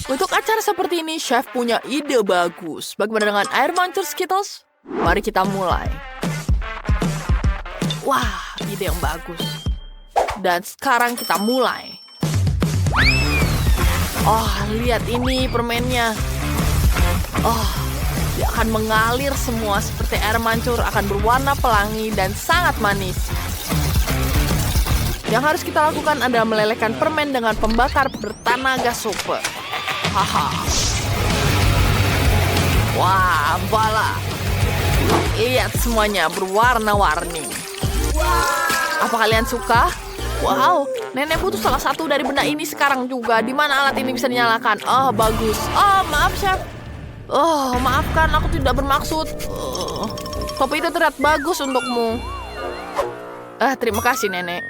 Untuk acara seperti ini, chef punya ide bagus. Bagaimana dengan air mancur Skittles? Mari kita mulai. Wah, ide yang bagus. Dan sekarang kita mulai. Oh, lihat ini permennya. Oh, dia akan mengalir semua seperti air mancur, akan berwarna pelangi dan sangat manis. Yang harus kita lakukan adalah melelehkan permen dengan pembakar bertenaga super. Haha. Wah, bala. Lihat semuanya berwarna-warni. Apa kalian suka? Wow, nenek butuh salah satu dari benda ini sekarang juga. Di mana alat ini bisa dinyalakan? Oh, bagus. Oh, maaf, chef. Oh, maafkan, aku tidak bermaksud. Topi itu terlihat bagus untukmu. Terima kasih, nenek.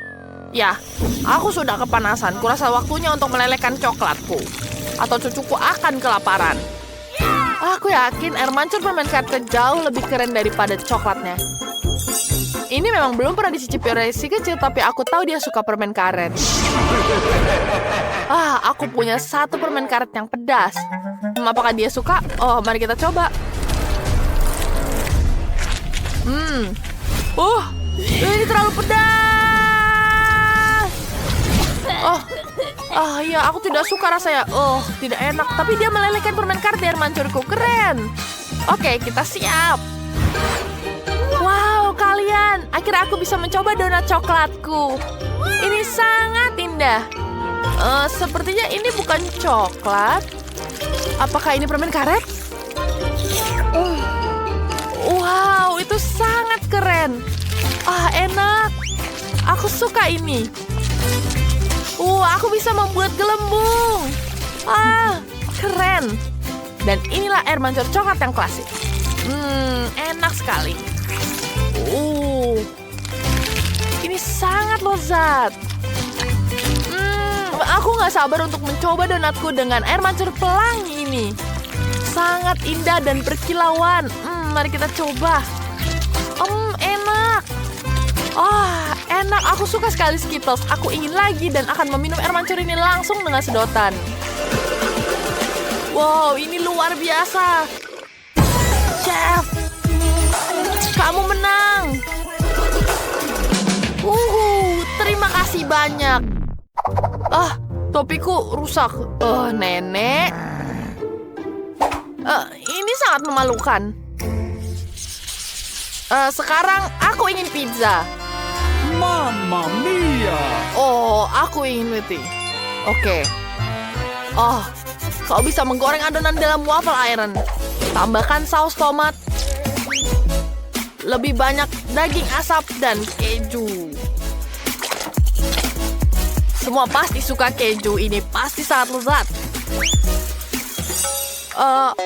Ya, aku sudah kepanasan. Kurasa waktunya untuk melelehkan coklatku. Atau cucuku akan kelaparan. Aku yakin air mancur permen karet jauh lebih keren daripada coklatnya. Ini memang belum pernah dicicipi oleh si kecil, tapi aku tahu dia suka permen karet. Aku punya satu permen karet yang pedas. Apakah dia suka? Oh, mari kita coba. Ini terlalu pedas. Iya, aku tidak suka rasanya. Tidak enak. Tapi dia melelehkan permen karet di air mancurku. Keren. Oke, kita siap. Wow, kalian. Akhirnya aku bisa mencoba donat coklatku. Ini sangat indah. Sepertinya ini bukan coklat. Apakah ini permen karet? Wow, itu sangat keren. Enak. Aku suka ini. Aku bisa membuat gelembung. Keren. Dan inilah air mancur coklat yang klasik. Enak sekali. Ini sangat lezat. Aku nggak sabar untuk mencoba donatku dengan air mancur pelangi ini. Sangat indah dan berkilauan. Mari kita coba. Enak. Enak. Aku suka sekali Skittles. Aku ingin lagi dan akan meminum air mancur ini langsung dengan sedotan. Wow, ini luar biasa. Chef, kamu menang. Terima kasih banyak. Topiku rusak. Nenek. Ini sangat memalukan. Sekarang aku ingin pizza. Mamma mia! Aku ingin roti. Oke. Kau bisa menggoreng adonan dalam waffle iron. Tambahkan saus tomat. Lebih banyak daging asap dan keju. Semua pasti suka keju. Ini pasti sangat lezat.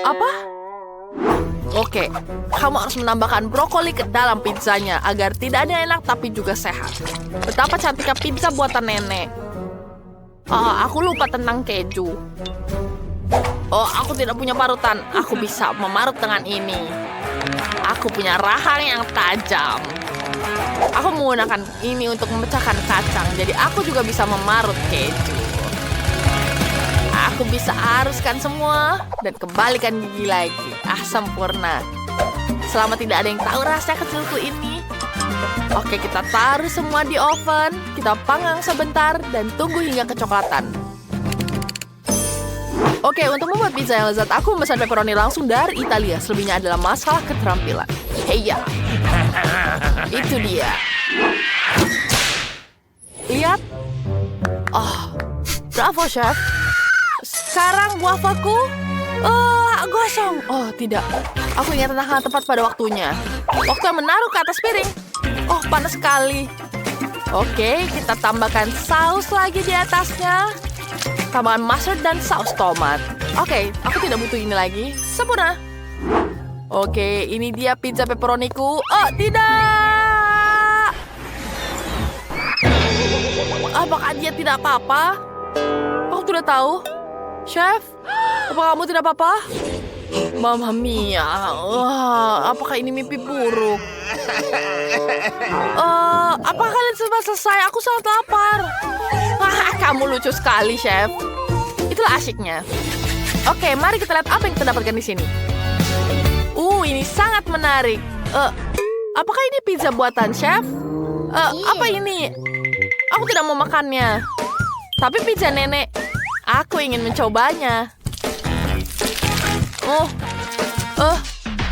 Apa? Oke, kamu harus menambahkan brokoli ke dalam pizzanya agar tidak hanya enak tapi juga sehat. Betapa cantiknya pizza buatan nenek. Aku lupa tentang keju. Aku tidak punya parutan. Aku bisa memarut dengan ini. Aku punya rahang yang tajam. Aku menggunakan ini untuk memecahkan kacang, jadi aku juga bisa memarut keju. Aku bisa aruskan semua dan kembalikan gigi lagi. Sempurna. Selama tidak ada yang tahu rahasia kecilku ini. Oke, kita taruh semua di oven. Kita panggang sebentar dan tunggu hingga kecoklatan. Oke, untuk membuat pizza yang lezat, aku memesan pepperoni langsung dari Italia. Selebihnya adalah masalah keterampilan. Heya. Itu dia. Lihat. Bravo, chef. Sekarang wafelku. Gosong. Tidak. Aku ingat tentang hal tepat pada waktunya. Waktu yang menaruh ke atas piring. Panas sekali. Oke, kita tambahkan saus lagi di atasnya. Tambahkan mustard dan saus tomat. Oke, aku tidak butuh ini lagi. Sempurna. Oke, ini dia pizza pepperoniku. Tidak. Apakah dia tidak apa-apa? Aku tidak tahu. Chef, apa kamu tidak apa-apa? Mamma mia, apakah ini mimpi buruk? Apakah kalian sudah selesai? Aku sangat lapar. Kamu lucu sekali, chef. Itulah asyiknya. Oke, mari kita lihat apa yang kita dapatkan di sini. Ini sangat menarik. Apakah ini pizza buatan chef? Apa ini? Aku tidak mau makannya. Tapi pizza nenek. Aku ingin mencobanya.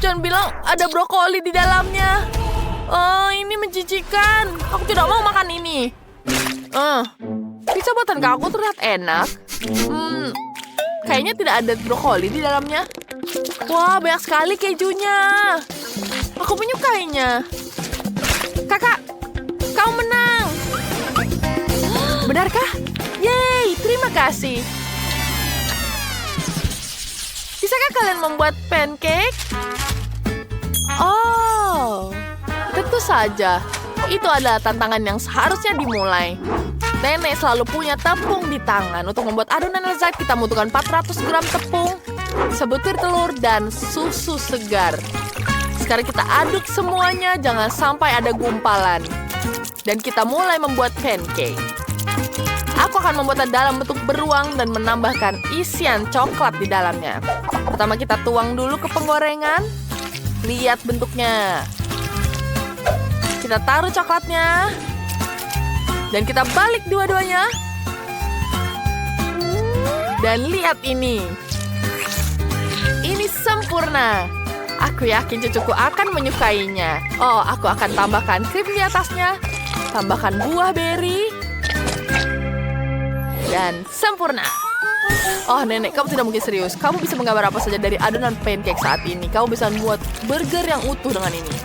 Jangan bilang ada brokoli di dalamnya. Ini menjijikan. Aku tidak mau makan ini. Pizza buatan kakakku terlihat enak. Kayaknya tidak ada brokoli di dalamnya. Wah, banyak sekali kejunya. Aku menyukainya. Kakak, kau menang. Benarkah? Yeay, terima kasih. Bisakah kalian membuat pancake? Oh, tentu saja. Itu adalah tantangan yang seharusnya dimulai. Nenek selalu punya tepung di tangan. Untuk membuat adonan lezat, kita membutuhkan 400 gram tepung, sebutir telur, dan susu segar. Sekarang kita aduk semuanya, jangan sampai ada gumpalan. Dan kita mulai membuat pancake. Aku akan membuatnya dalam bentuk beruang dan menambahkan isian coklat di dalamnya. Pertama kita tuang dulu ke penggorengan. Lihat bentuknya. Kita taruh coklatnya. Dan kita balik dua-duanya. Dan lihat ini. Ini sempurna. Aku yakin cucuku akan menyukainya. Aku akan tambahkan krim di atasnya. Tambahkan buah beri. Dan sempurna. Nenek, kamu tidak mungkin serius. Kamu bisa menggambar apa saja dari adonan pancake saat ini. Kamu bisa membuat burger yang utuh dengan ini.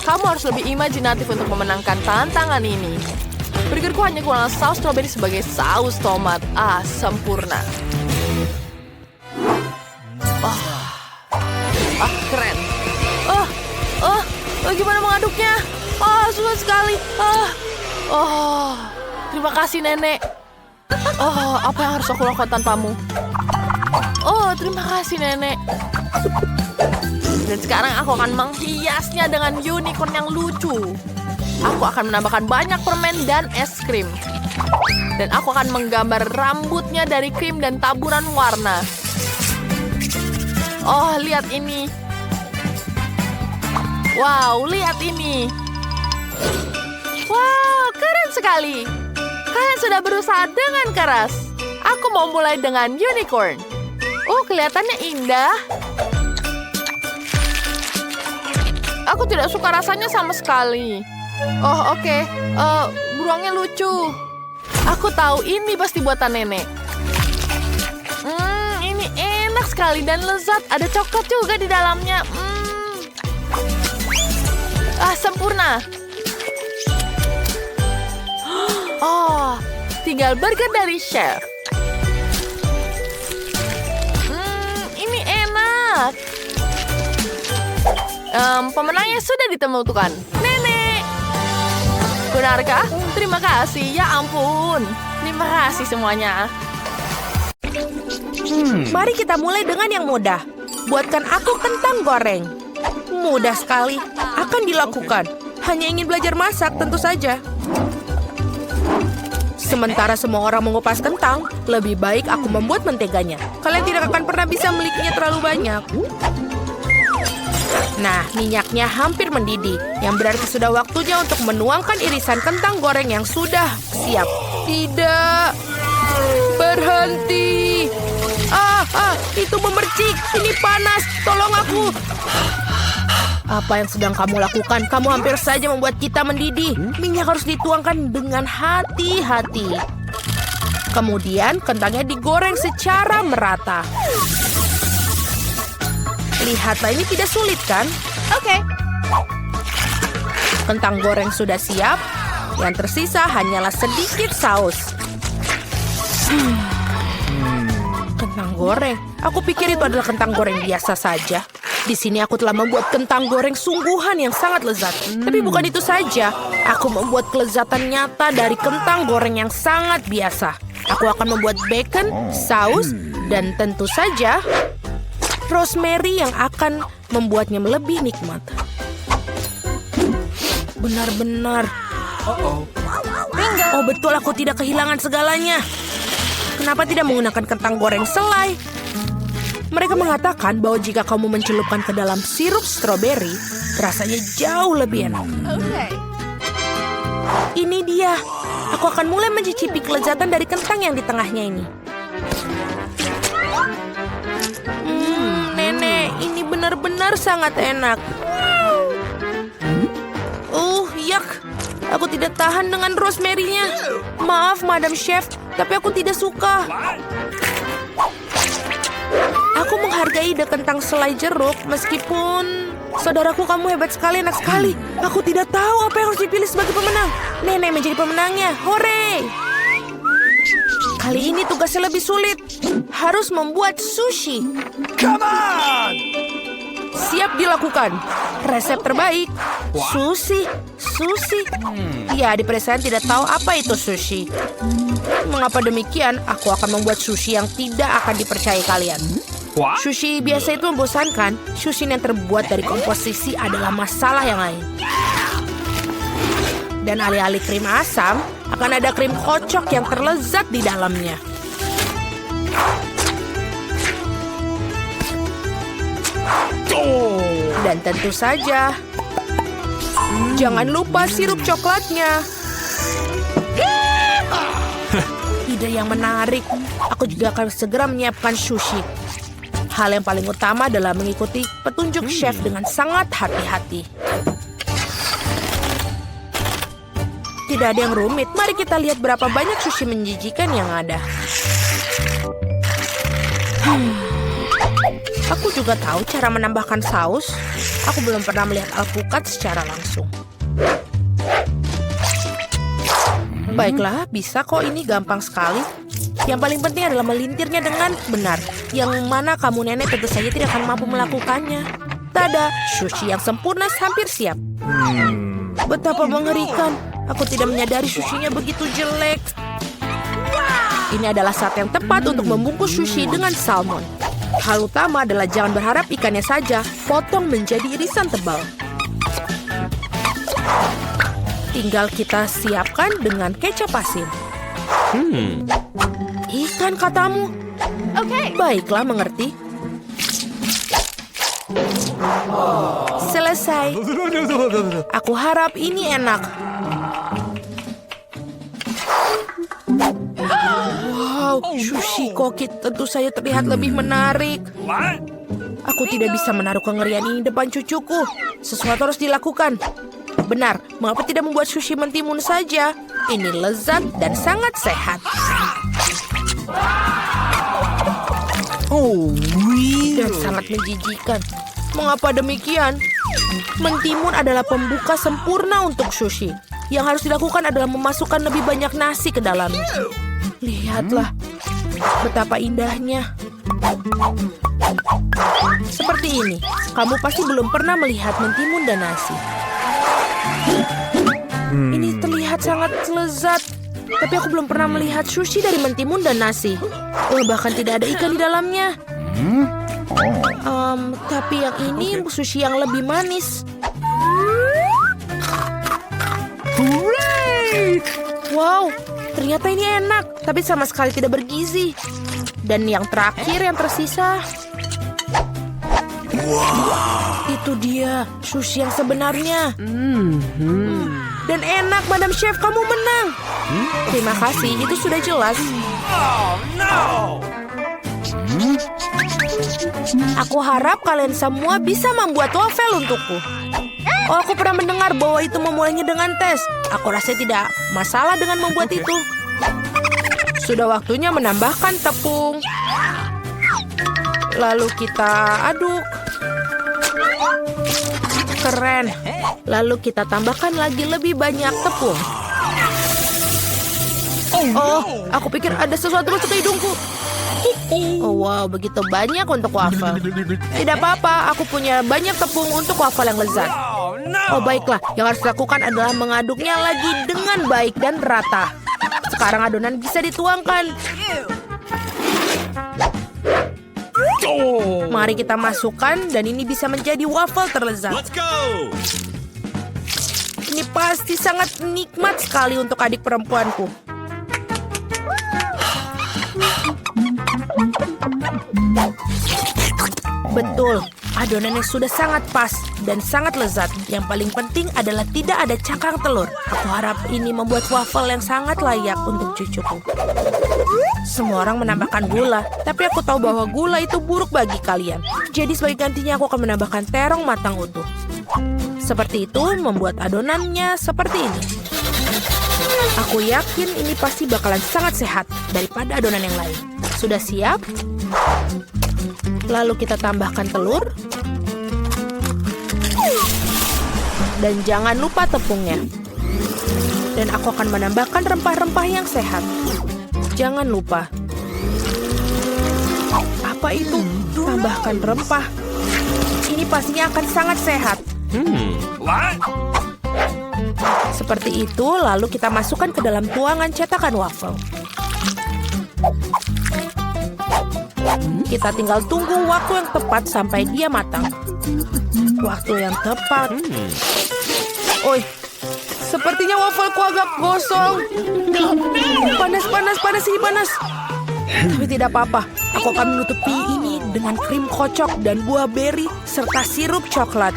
Kamu harus lebih imajinatif untuk memenangkan tantangan ini. Burgerku hanya kurang saus strawberry sebagai saus tomat. Sempurna. Keren. Gimana mengaduknya? Susah sekali. Terima kasih, Nenek. Apa yang harus aku lakukan tanpamu? Terima kasih, Nenek. Dan sekarang aku akan menghiasnya dengan unicorn yang lucu. Aku akan menambahkan banyak permen dan es krim. Dan aku akan menggambar rambutnya dari krim dan taburan warna. Lihat ini. Wow, lihat ini. Wow, keren sekali. Kalian sudah berusaha dengan keras. Aku mau mulai dengan unicorn. Kelihatannya indah. Aku tidak suka rasanya sama sekali. Oke. Beruangnya lucu. Aku tahu ini pasti buatan nenek. Ini enak sekali dan lezat. Ada coklat juga di dalamnya. Sempurna. Tinggal burger dari chef. Ini enak. Pemenangnya sudah ditemukan. Nenek. Benarkah? Terima kasih. Ya ampun. Terima kasih semuanya. Mari kita mulai dengan yang mudah. Buatkan aku kentang goreng. Mudah sekali. Akan dilakukan. Hanya ingin belajar masak, tentu saja. Sementara semua orang mengupas kentang, lebih baik aku membuat menteganya. Kalian tidak akan pernah bisa memilikinya terlalu banyak. Nah, minyaknya hampir mendidih, yang berarti sudah waktunya untuk menuangkan irisan kentang goreng yang sudah siap. Tidak. Berhenti. Itu memercik. Ini panas. Tolong aku. Apa yang sedang kamu lakukan? Kamu hampir saja membuat kita mendidih. Minyak harus dituangkan dengan hati-hati. Kemudian kentangnya digoreng secara merata. Lihatlah, ini tidak sulit kan? Oke. Kentang goreng sudah siap. Yang tersisa hanyalah sedikit saus. Kentang goreng. Aku pikir itu adalah kentang goreng biasa saja. Di sini aku telah membuat kentang goreng sungguhan yang sangat lezat. Tapi bukan itu saja. Aku membuat kelezatan nyata dari kentang goreng yang sangat biasa. Aku akan membuat bacon, saus, dan tentu saja rosemary yang akan membuatnya lebih nikmat. Benar-benar. Oh betul, aku tidak kehilangan segalanya. Kenapa tidak menggunakan kentang goreng selai? Mereka mengatakan bahwa jika kamu mencelupkan ke dalam sirup stroberi, rasanya jauh lebih enak. Ini dia. Aku akan mulai mencicipi kelezatan dari kentang yang di tengahnya ini. Nenek, ini benar-benar sangat enak. Yak. Aku tidak tahan dengan rosemary-nya. Maaf, Madam Chef, tapi aku tidak suka. Aku menghargai ide kentang selai jeruk, meskipun... Saudaraku, kamu hebat sekali, enak sekali. Aku tidak tahu apa yang harus dipilih sebagai pemenang. Nenek menjadi pemenangnya. Hore! Kali ini tugasnya lebih sulit. Harus membuat sushi. Come on! Siap dilakukan. Resep terbaik. Sushi. Ya, di pedesaan tidak tahu apa itu sushi. Mengapa demikian? Aku akan membuat sushi yang tidak akan dipercaya kalian. What? Sushi biasa itu membosankan. Sushi yang terbuat dari komposisi adalah masalah yang lain. Dan alih-alih krim asam, akan ada krim kocok yang terlezat di dalamnya. Dan tentu saja, jangan lupa sirup coklatnya. Ide yang menarik. Aku juga akan segera menyiapkan sushi. Hal yang paling utama adalah mengikuti petunjuk chef dengan sangat hati-hati. Tidak ada yang rumit. Mari kita lihat berapa banyak sushi menjijikan yang ada. Aku juga tahu cara menambahkan saus. Aku belum pernah melihat alpukat secara langsung. Baiklah, bisa kok, ini gampang sekali. Yang paling penting adalah melintirnya dengan benar. Yang mana kamu nenek tentu saja tidak akan mampu melakukannya. Tada, sushi yang sempurna hampir siap. Betapa mengerikan. Aku tidak menyadari sushinya begitu jelek. Ini adalah saat yang tepat untuk membungkus sushi dengan salmon. Hal utama adalah jangan berharap ikannya saja, potong menjadi irisan tebal. Tinggal kita siapkan dengan kecap asin. Ikan katamu? Oke. Baiklah, mengerti. Selesai. Aku harap ini enak. Wow, sushi koki tentu saja terlihat lebih menarik. What? Aku tidak bisa menaruh kengerian ini depan cucuku. Sesuatu harus dilakukan. Benar, mengapa tidak membuat sushi mentimun saja? Ini lezat dan sangat sehat. Dan sangat menjijikan. Mengapa demikian? Mentimun adalah pembuka sempurna untuk sushi. Yang harus dilakukan adalah memasukkan lebih banyak nasi ke dalamnya. Lihatlah, betapa indahnya. Seperti ini, kamu pasti belum pernah melihat mentimun dan nasi. Ini terlihat sangat lezat. Tapi aku belum pernah melihat sushi dari mentimun dan nasi. Bahkan tidak ada ikan di dalamnya. Tapi yang ini sushi yang lebih manis. Wow, ternyata ini enak, tapi sama sekali tidak bergizi. Dan yang terakhir yang tersisa. Itu dia, sushi yang sebenarnya. Dan enak, Madam Chef, kamu menang. Terima kasih, itu sudah jelas. Oh no! Aku harap kalian semua bisa membuat waffle untukku. Oh, aku pernah mendengar bahwa itu memulainya dengan tes. Aku rasa tidak masalah dengan membuat itu. Sudah waktunya menambahkan tepung. Lalu kita aduk. Keren. Lalu kita tambahkan lagi lebih banyak tepung. Oh, aku pikir ada sesuatu masuk ke hidungku. Oh wow, begitu banyak untuk waffle. Tidak apa-apa, aku punya banyak tepung untuk waffle yang lezat. Oh baiklah, yang harus dilakukan adalah mengaduknya lagi dengan baik dan rata. Sekarang adonan bisa dituangkan. Mari kita masukkan dan ini bisa menjadi waffle terlezat. Let's go! Ini pasti sangat nikmat sekali untuk adik perempuanku. Betul, adonannya sudah sangat pas dan sangat lezat. Yang paling penting adalah tidak ada cakang telur. Aku harap ini membuat waffle yang sangat layak untuk cucuku. Semua orang menambahkan gula, tapi aku tahu bahwa gula itu buruk bagi kalian. Jadi sebagai gantinya aku akan menambahkan terong matang utuh. Seperti itu membuat adonannya seperti ini. Aku yakin ini pasti bakalan sangat sehat daripada adonan yang lain. Sudah siap? Lalu kita tambahkan telur. Dan jangan lupa tepungnya. Dan aku akan menambahkan rempah-rempah yang sehat. Jangan lupa. Apa itu? Tambahkan rempah. Ini pastinya akan sangat sehat. What? Seperti itu, lalu kita masukkan ke dalam tuangan cetakan waffle. Kita tinggal tunggu waktu yang tepat sampai dia matang. Waktu yang tepat. Oi, sepertinya waffleku agak gosong. Panas ini panas. Tapi tidak apa-apa. Aku akan menutupi ini dengan krim kocok dan buah beri serta sirup coklat.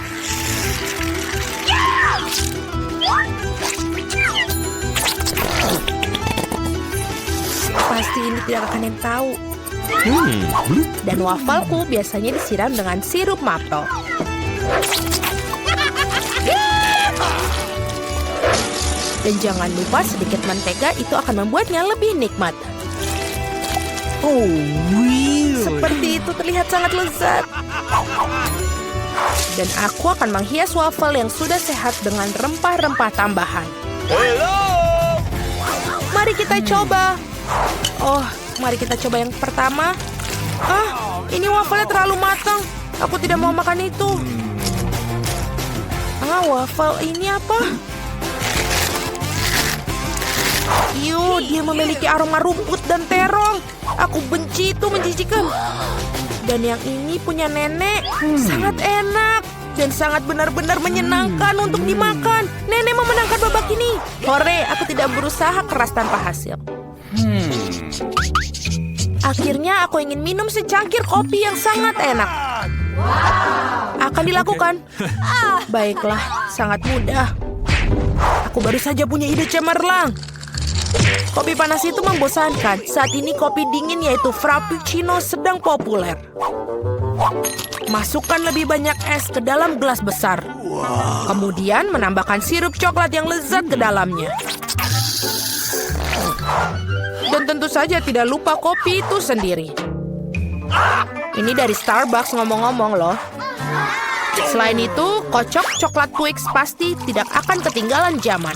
Pasti ini tidak akan yang tahu. Dan wafelku biasanya disiram dengan sirup maple. Dan jangan lupa sedikit mentega, itu akan membuatnya lebih nikmat. Oh, really? Seperti itu terlihat sangat lezat. Dan aku akan menghias waffle yang sudah sehat dengan rempah-rempah tambahan. Hello! Mari kita coba. Oh, mari kita coba yang pertama. Ini wafelnya terlalu matang. Aku tidak mau makan itu. Waffle ini apa? Dia memiliki aroma rumput dan terong. Aku benci itu, menjijikan. Dan yang ini punya nenek. Sangat enak. Dan sangat benar-benar menyenangkan untuk dimakan. Nenek memenangkan babak ini. Hore, aku tidak berusaha keras tanpa hasil. Akhirnya aku ingin minum secangkir kopi yang sangat enak. Akan dilakukan. Baiklah, sangat mudah. Aku baru saja punya ide cemerlang. Kopi panas itu membosankan. Saat ini kopi dingin yaitu Frappuccino sedang populer. Masukkan lebih banyak es ke dalam gelas besar. Kemudian menambahkan sirup coklat yang lezat ke dalamnya. Dan tentu saja tidak lupa kopi itu sendiri. Ini dari Starbucks ngomong-ngomong loh. Selain itu, kocok coklat Twix pasti tidak akan ketinggalan zaman.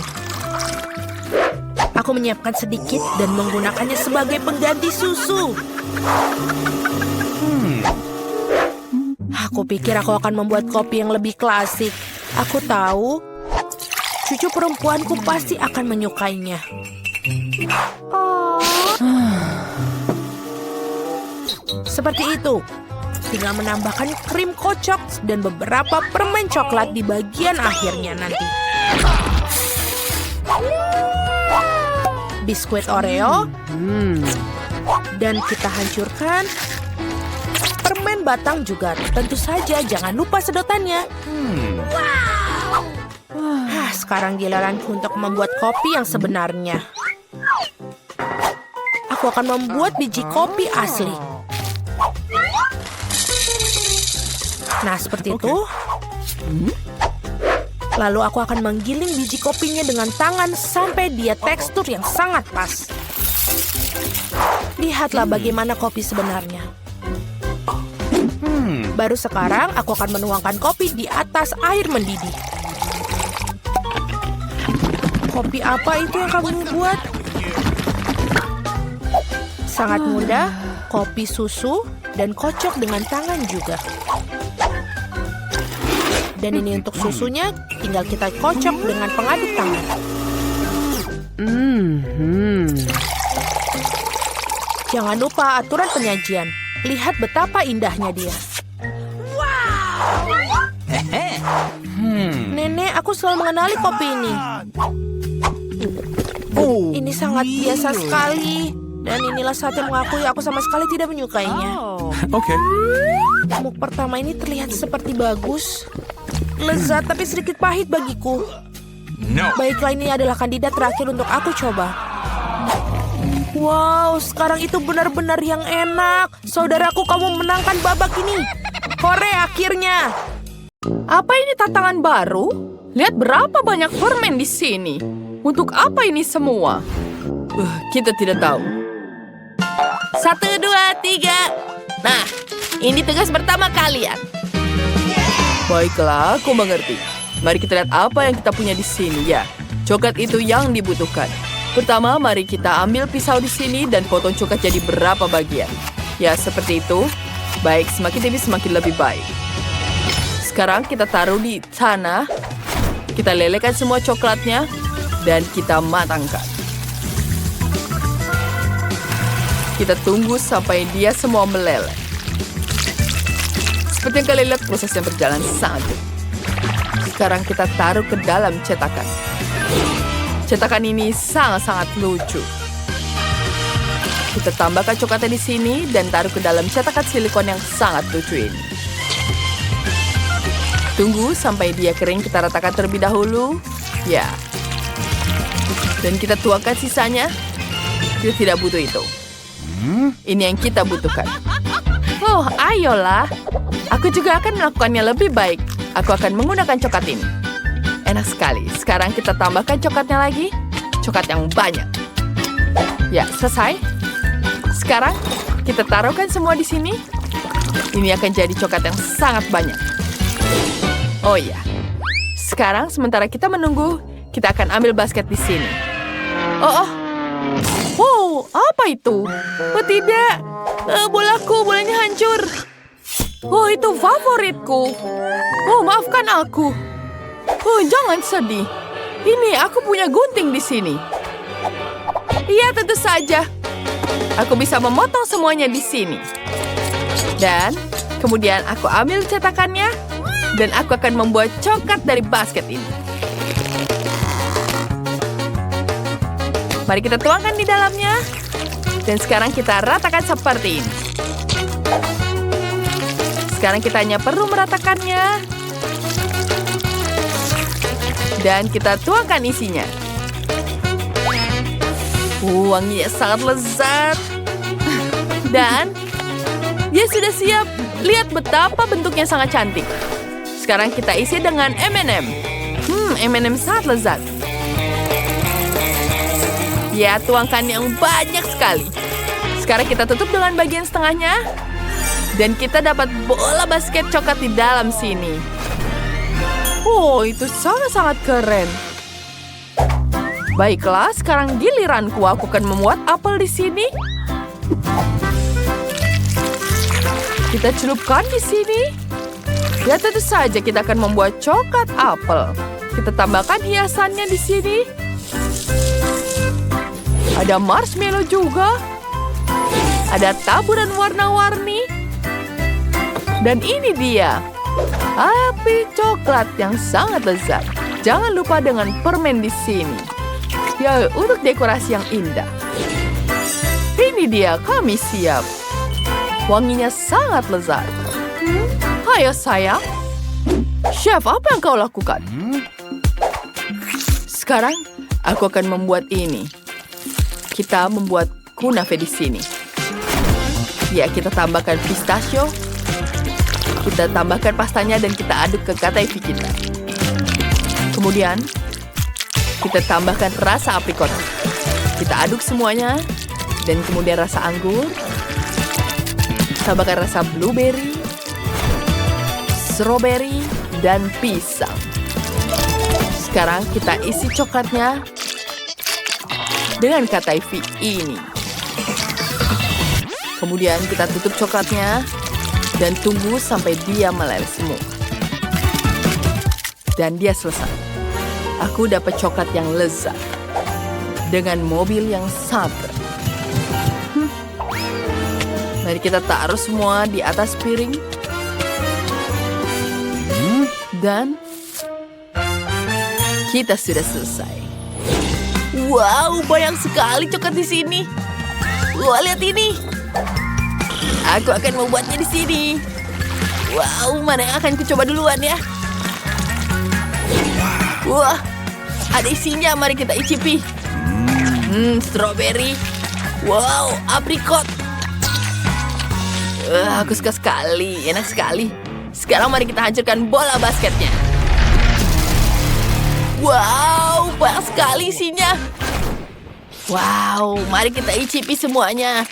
Aku menyiapkan sedikit dan menggunakannya sebagai pengganti susu. Aku pikir aku akan membuat kopi yang lebih klasik. Aku tahu, cucu perempuanku pasti akan menyukainya. Seperti itu. Tinggal menambahkan krim kocok dan beberapa permen coklat di bagian akhirnya nanti. Biskuit Oreo. Dan kita hancurkan permen batang juga. Tentu saja jangan lupa sedotannya. Sekarang giliranku untuk membuat kopi yang sebenarnya. Aku akan membuat biji kopi asli. Nah, seperti itu. Lalu aku akan menggiling biji kopinya dengan tangan sampai dia tekstur yang sangat pas. Lihatlah bagaimana kopi sebenarnya. Baru sekarang aku akan menuangkan kopi di atas air mendidih. Kopi apa itu yang kamu buat? Sangat mudah, kopi susu dan kocok dengan tangan juga. Dan ini untuk susunya, tinggal kita kocok dengan pengaduk tangan. Jangan lupa aturan penyajian. Lihat betapa indahnya dia. Nenek, aku selalu mengenali kopi ini. Ini sangat biasa sekali. Dan inilah saat yang mengakui aku sama sekali tidak menyukainya. Okay. Muk pertama ini terlihat seperti bagus. Lezat tapi sedikit pahit bagiku. No. Baiklah, ini adalah kandidat terakhir untuk aku coba. Wow, sekarang itu benar-benar yang enak. Saudaraku, kamu menangkan babak ini. Hore, akhirnya. Apa ini tantangan baru? Lihat berapa banyak permen di sini. Untuk apa ini semua? Kita tidak tahu. 1, 2, 3. Nah, ini tugas pertama kalian. Baiklah, aku mengerti. Mari kita lihat apa yang kita punya di sini ya. Coklat itu yang dibutuhkan. Pertama, mari kita ambil pisau di sini dan potong coklat jadi berapa bagian. Ya, seperti itu. Baik, semakin tipis semakin lebih baik. Sekarang kita taruh di tanah. Kita lelehkan semua coklatnya dan kita matangkan. Kita tunggu sampai dia semua meleleh. Seperti yang kalian lihat, prosesnya berjalan sangat cepat. Sekarang kita taruh ke dalam cetakan. Cetakan ini sangat-sangat lucu. Kita tambahkan coklatnya di sini dan taruh ke dalam cetakan silikon yang sangat lucu ini. Tunggu sampai dia kering, kita ratakan terlebih dahulu. Ya. Dan kita tuangkan sisanya. Kita tidak butuh itu. Ini yang kita butuhkan. Oh, ayolah. Aku juga akan melakukannya lebih baik. Aku akan menggunakan coklat ini. Enak sekali. Sekarang kita tambahkan coklatnya lagi. Coklat yang banyak. Ya, selesai. Sekarang kita taruhkan semua di sini. Ini akan jadi coklat yang sangat banyak. Oh iya. Sekarang sementara kita menunggu, kita akan ambil basket di sini. Oh. Wow, apa itu? Oh tidak. Bolanya hancur. Oh, itu favoritku. Oh, maafkan aku. Oh, jangan sedih. Ini aku punya gunting di sini. Iya, tentu saja. Aku bisa memotong semuanya di sini. Dan kemudian aku ambil cetakannya dan aku akan membuat coklat dari basket ini. Mari kita tuangkan di dalamnya. Dan sekarang kita ratakan seperti ini. Sekarang kita hanya perlu meratakannya. Dan kita tuangkan isinya. Wanginya sangat lezat. Dan dia sudah siap. Lihat betapa bentuknya sangat cantik. Sekarang kita isi dengan M&M. M&M sangat lezat. Ya, tuangkan yang banyak sekali. Sekarang kita tutup dengan bagian setengahnya. Dan kita dapat bola basket coklat di dalam sini. Oh, itu sangat-sangat keren. Baiklah, sekarang giliranku. Aku akan membuat apel di sini. Kita celupkan di sini. Ya, tentu saja kita akan membuat coklat apel. Kita tambahkan hiasannya di sini. Ada marshmallow juga. Ada taburan warna-warni. Dan ini dia. Api coklat yang sangat lezat. Jangan lupa dengan permen di sini. Ya, untuk dekorasi yang indah. Ini dia, kami siap. Wanginya sangat lezat. Ayo sayang. Chef, apa yang kau lakukan? Sekarang, aku akan membuat ini. Kita membuat kunafe di sini. Ya, kita tambahkan pistachio. Kita tambahkan pastanya dan kita aduk ke kataifi kita. Kemudian, kita tambahkan rasa aprikot. Kita aduk semuanya. Dan kemudian rasa anggur. Tambahkan rasa blueberry, strawberry, dan pisang. Sekarang kita isi coklatnya dengan kataifi ini. Kemudian kita tutup coklatnya dan tunggu sampai dia meleleh semua. Dan dia selesai. Aku dapat coklat yang lezat dengan mobil yang sangat keren. Mari kita taruh semua di atas piring. Dan kita sudah selesai. Wow, banyak sekali coklat di sini. Wah, lihat ini. Aku akan membuatnya di sini. Wow, mana yang akan kucoba duluan ya? Wah, ada isinya. Mari kita icipi. Strawberry. Wow, aprikot. Aku suka sekali, enak sekali. Sekarang mari kita hancurkan bola basketnya. Wow, banyak sekali isinya. Wow, mari kita icipi semuanya.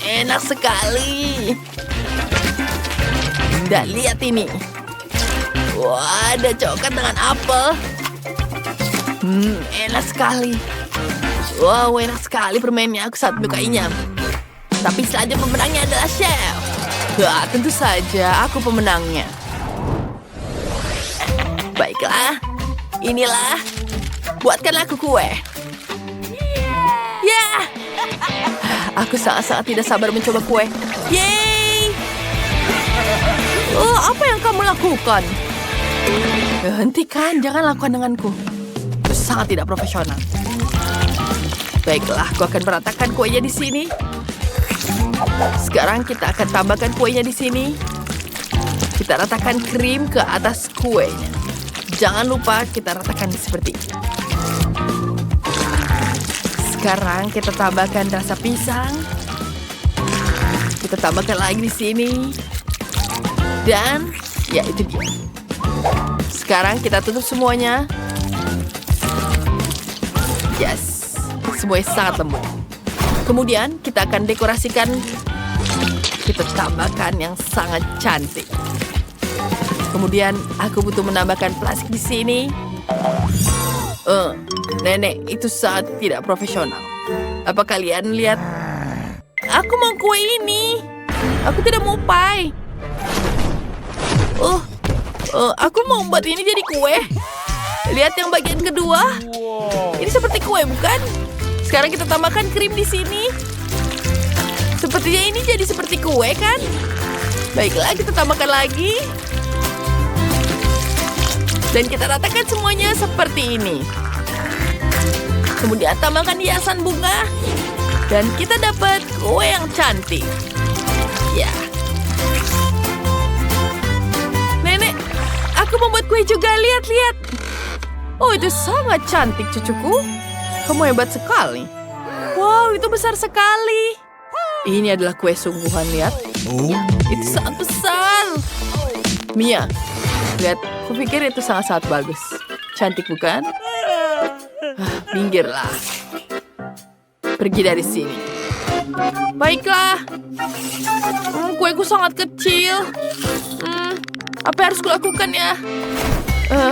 Enak sekali. Dan lihat ini. Wah, ada coklat dengan apel. Enak sekali. Wow, enak sekali permennya. Aku sangat menyukainya. Tapi saja pemenangnya adalah Chef. Wah, tentu saja aku pemenangnya. Baiklah, inilah. Buatkanlah aku kue. Ya, aku sangat-sangat tidak sabar mencoba kue. Yeay! Oh, apa yang kamu lakukan? Hentikan, jangan lakukan denganku. Itu sangat tidak profesional. Baiklah, aku akan meratakan kuenya di sini. Sekarang kita akan tambahkan kuenya di sini. Kita ratakan krim ke atas kuenya. Jangan lupa kita ratakan seperti ini. Sekarang kita tambahkan rasa pisang. Kita tambahkan lagi di sini. Dan ya itu dia. Sekarang kita tutup semuanya. Yes, semuanya sangat lembut. Kemudian kita akan dekorasikan. Kita tambahkan yang sangat cantik. Kemudian aku butuh menambahkan plastik di sini. Nenek, itu sangat tidak profesional. Apa kalian lihat? Aku mau kue ini. Aku tidak mau pie. Aku mau membuat ini jadi kue. Lihat yang bagian kedua. Ini seperti kue, bukan? Sekarang kita tambahkan krim di sini. Sepertinya ini jadi seperti kue, kan? Baiklah, kita tambahkan lagi. Dan kita ratakan semuanya seperti ini. Kemudian tambahkan hiasan bunga. Dan kita dapat kue yang cantik. Ya. Nenek, aku membuat kue juga. Lihat-lihat. Oh, itu sangat cantik, cucuku. Kamu hebat sekali. Wow, itu besar sekali. Ini adalah kue sungguhan, lihat. Itu sangat besar. Mia, lihat. Kupikir itu sangat-sangat bagus. Cantik, bukan? Minggirlah. Pergi dari sini. Baiklah. Kueku sangat kecil. Apa yang harus kulakukan ya?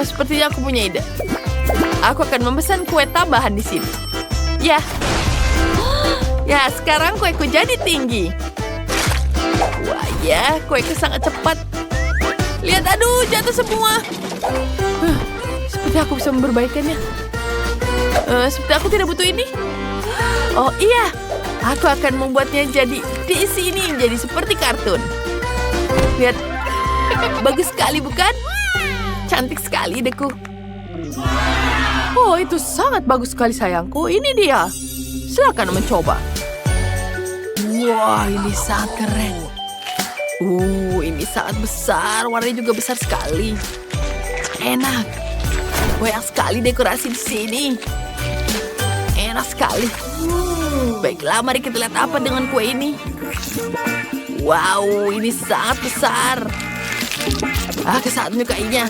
Sepertinya aku punya ide. Aku akan memesan kue tambahan di sini. Ya. Ya, sekarang kueku jadi tinggi. Wah ya, kueku sangat cepat. Lihat, aduh, jatuh semua. Seperti aku bisa memperbaikannya. Seperti aku tidak butuh ini. Oh iya, aku akan membuatnya jadi diisi ini menjadi seperti kartun. Lihat, bagus sekali bukan? Cantik sekali deku. Oh, itu sangat bagus sekali sayangku. Ini dia. Silakan mencoba. Wah, ini sangat keren. Ini sangat besar. Warnanya juga besar sekali. Enak. Banyak sekali dekorasi di sini. Enak sekali. Baiklah, mari kita lihat apa dengan kue ini. Wow, ini sangat besar. Aku sangat menyukainya.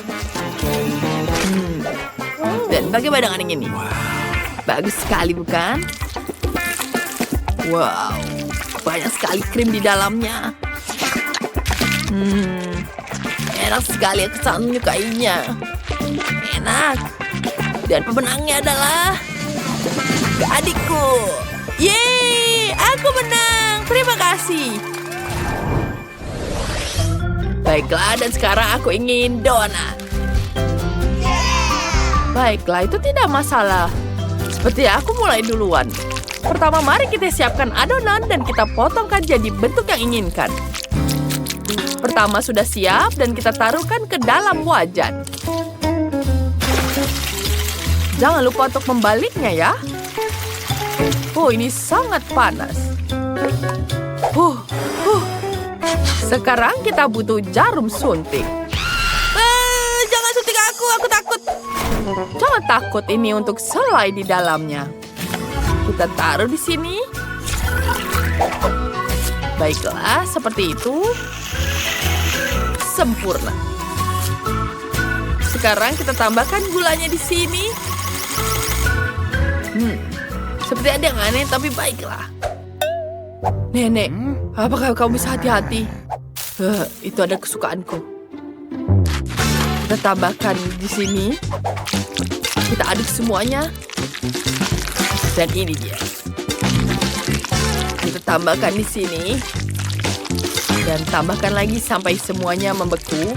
Dan bagaimana dengan yang ini? Bagus sekali, bukan? Wow, banyak sekali krim di dalamnya. Enak sekali, aku sangat menyukainya. Enak. Dan pemenangnya adalah adikku. Yeay, aku menang. Terima kasih. Baiklah, dan sekarang aku ingin donat. Baiklah, itu tidak masalah. Sepertinya aku mulai duluan. Pertama, mari kita siapkan adonan dan kita potongkan jadi bentuk yang inginkan. Pertama sudah siap dan kita taruhkan ke dalam wajan. Jangan lupa untuk membaliknya ya. Oh, ini sangat panas. Sekarang kita butuh jarum suntik. Jangan suntik aku takut. Jangan takut, ini untuk selai di dalamnya. Kita taruh di sini. Baiklah, seperti itu. Sempurna. Sekarang kita tambahkan gulanya di sini. Seperti ada yang aneh, tapi baiklah. Nenek, apakah kamu bisa hati-hati? Itu ada kesukaanku. Kita tambahkan di sini. Kita aduk semuanya. Dan ini dia. Kita tambahkan di sini. Dan tambahkan lagi sampai semuanya membeku.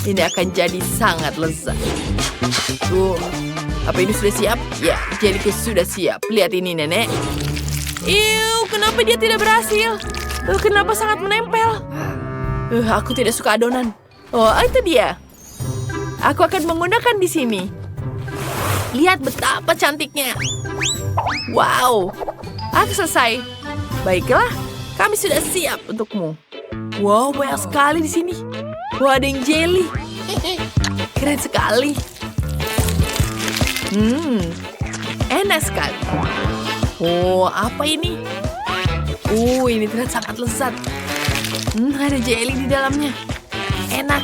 Ini akan jadi sangat lezat. Apa ini sudah siap? Ya, jeliku sudah siap. Lihat ini, Nenek. Kenapa dia tidak berhasil? Kenapa sangat menempel? Aku tidak suka adonan. Oh, itu dia. Aku akan menggunakan di sini. Lihat betapa cantiknya. Wow, aku selesai. Baiklah, kami sudah siap untukmu. Wow, banyak sekali di sini. Wah, ada yang jelly. Keren sekali. Enak sekali. Oh, apa ini? Ini terlihat sangat lezat. Ada jelly di dalamnya. Enak.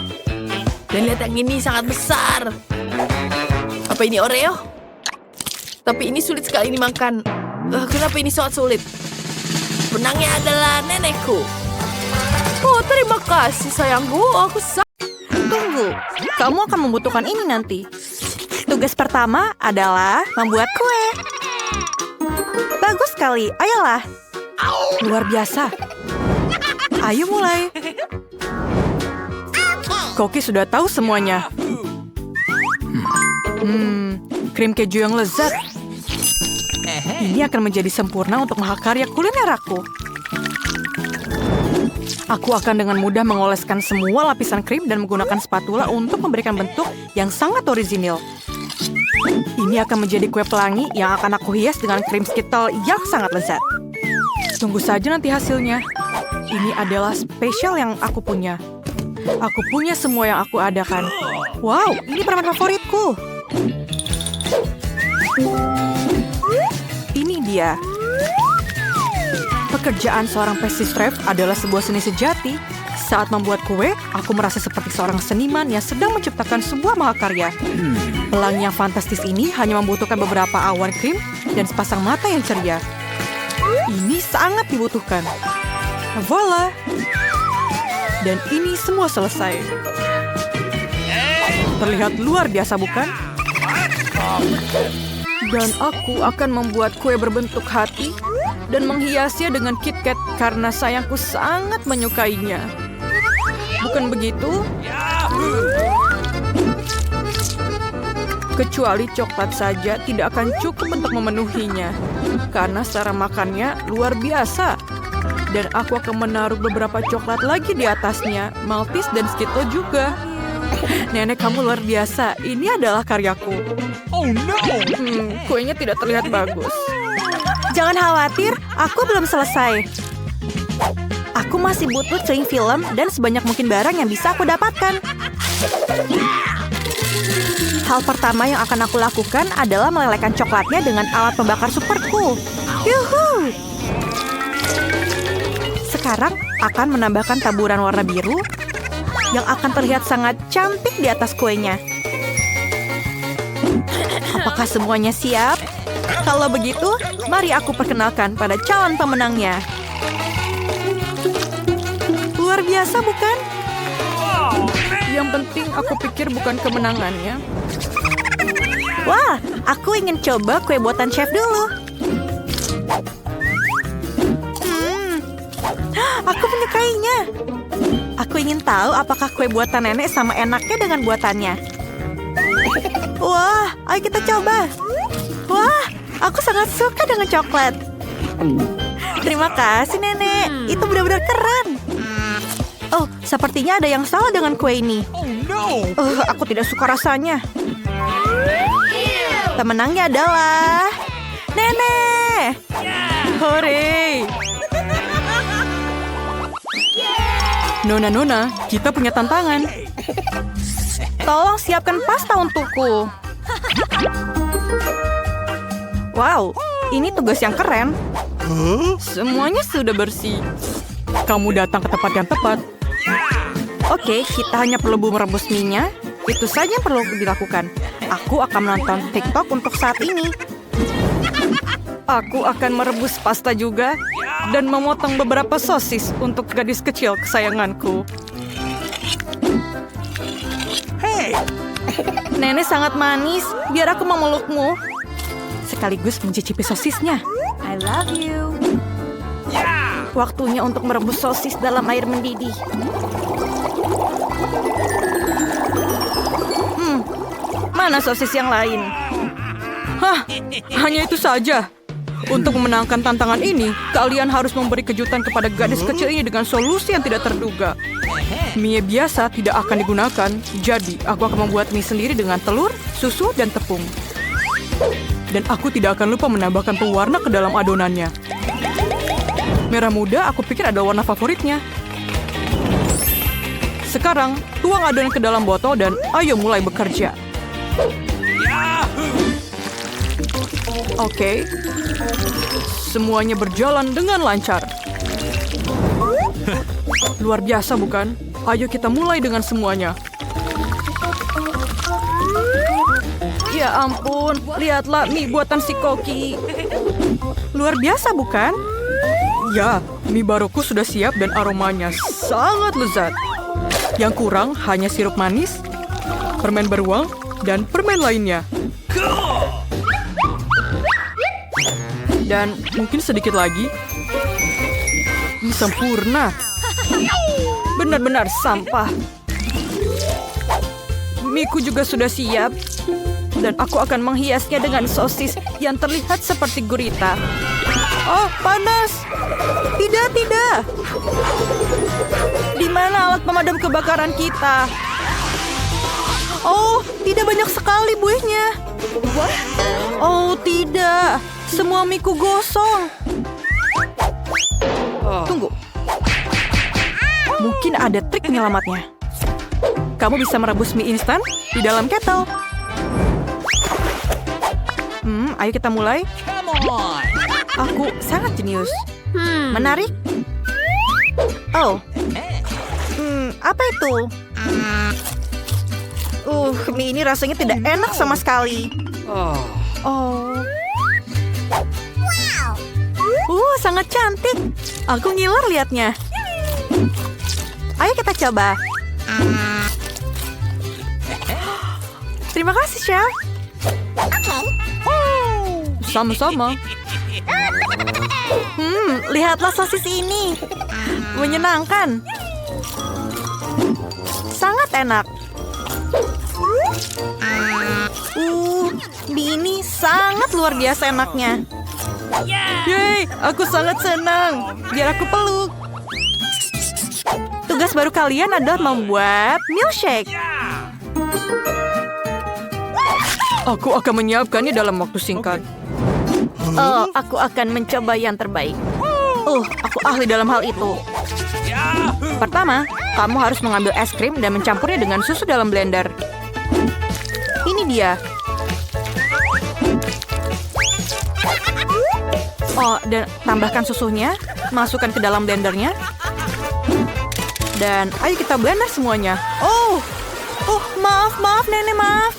Dan lihat yang ini sangat besar. Apa ini Oreo? Tapi ini sulit sekali dimakan. Kenapa ini sangat sulit? Penangnya adalah nenekku. Oh, terima kasih sayangku. Tunggu, kamu akan membutuhkan ini nanti. Tugas pertama adalah membuat kue. Bagus sekali, ayolah. Luar biasa. Ayo mulai. Koki sudah tahu semuanya. Krim keju yang lezat. Ini akan menjadi sempurna untuk mahakarya kuliner aku. Aku akan dengan mudah mengoleskan semua lapisan krim dan menggunakan spatula untuk memberikan bentuk yang sangat orisinil. Ini akan menjadi kue pelangi yang akan aku hias dengan krim Skittle yang sangat lezat. Tunggu saja nanti hasilnya. Ini adalah spesial yang aku punya. Aku punya semua yang aku adakan. Wow, ini permen favoritku. Ini dia. Pekerjaan seorang pastry chef adalah sebuah seni sejati. Saat membuat kue, aku merasa seperti seorang seniman yang sedang menciptakan sebuah mahakarya. Pelangi yang fantastis ini hanya membutuhkan beberapa awan krim dan sepasang mata yang ceria. Ini sangat dibutuhkan. Voila! Dan ini semua selesai. Terlihat luar biasa, bukan? Dan aku akan membuat kue berbentuk hati dan menghiasnya dengan KitKat karena sayangku sangat menyukainya. Bukan begitu? Kecuali coklat saja tidak akan cukup untuk memenuhinya. Karena secara makannya luar biasa. Dan aku akan menaruh beberapa coklat lagi di atasnya. Maltese dan Skittle juga. Nenek, kamu luar biasa. Ini adalah karyaku. Oh no! Kuenya tidak terlihat bagus. Jangan khawatir, aku belum selesai. Aku masih butuh cling film dan sebanyak mungkin barang yang bisa aku dapatkan. Hal pertama yang akan aku lakukan adalah melelehkan coklatnya dengan alat pembakar superku. Yuhu! Sekarang akan menambahkan taburan warna biru yang akan terlihat sangat cantik di atas kuenya. Apakah semuanya siap? Kalau begitu, mari aku perkenalkan pada calon pemenangnya. Luar biasa, bukan? Yang penting aku pikir bukan kemenangannya. Wah, aku ingin coba kue buatan chef dulu. Aku menyukainya. Aku ingin tahu apakah kue buatan nenek sama enaknya dengan buatannya. Wah, ayo kita coba. Wah, aku sangat suka dengan coklat. Terima kasih, Nenek. Itu benar-benar keren. Oh, sepertinya ada yang salah dengan kue ini. Aku tidak suka rasanya. Pemenangnya adalah Nenek. Hore! Nona, kita punya tantangan. Tolong siapkan pasta untukku. Wow, ini tugas yang keren. Semuanya sudah bersih. Kamu datang ke tempat yang tepat. Oke, kita hanya perlu merebus mie-nya. Itu saja yang perlu dilakukan. Aku akan menonton TikTok untuk saat ini. Aku akan merebus pasta juga dan memotong beberapa sosis untuk gadis kecil kesayanganku. Nenek sangat manis. Biar aku memelukmu. Sekaligus mencicipi sosisnya. I love you. Waktunya untuk merebus sosis dalam air mendidih. Mana sosis yang lain? Hah, hanya itu saja. Untuk memenangkan tantangan ini, kalian harus memberi kejutan kepada gadis kecil ini dengan solusi yang tidak terduga. Mie biasa tidak akan digunakan, jadi aku akan membuat mie sendiri dengan telur, susu, dan tepung. Dan aku tidak akan lupa menambahkan pewarna ke dalam adonannya. Merah muda aku pikir adalah warna favoritnya. Sekarang, tuang adonan ke dalam botol dan ayo mulai bekerja. Oke. Semuanya berjalan dengan lancar. Luar biasa, bukan? Ayo kita mulai dengan semuanya. Ya ampun, lihatlah mie buatan si Koki. Luar biasa, bukan? Ya, mie baruku sudah siap dan aromanya sangat lezat. Yang kurang hanya sirup manis, permen beruang, dan permen lainnya. Dan mungkin sedikit lagi. Ini sempurna. Benar-benar sampah. Miku juga sudah siap. Dan aku akan menghiasnya dengan sosis yang terlihat seperti gurita. Oh, panas. Tidak. Di mana alat pemadam kebakaran kita? Oh, tidak banyak sekali buihnya. Oh, tidak. Semua miku gosong. Tunggu. Mungkin ada trik penyelamatnya. Kamu bisa merebus mie instan di dalam kettle. Ayo kita mulai. Aku sangat jenius. Menarik? Oh. Apa itu? Mie ini rasanya tidak enak sama sekali. Oh. Sangat cantik. Aku ngiler liatnya. Ayo kita coba. Terima kasih, Chef. Sama-sama. Lihatlah sosis ini. Menyenangkan. Sangat enak. Mie ini sangat luar biasa enaknya. Yeay, aku sangat senang. Biar aku peluk. Tugas baru kalian adalah membuat milkshake. Aku akan menyiapkannya dalam waktu singkat. Oh, aku akan mencoba yang terbaik. Aku ahli dalam hal itu. Pertama, kamu harus mengambil es krim dan mencampurnya dengan susu dalam blender. Ini dia. Oh, dan tambahkan susunya, masukkan ke dalam blendernya. Dan ayo kita blender semuanya. Oh, maaf, Nenek, maaf.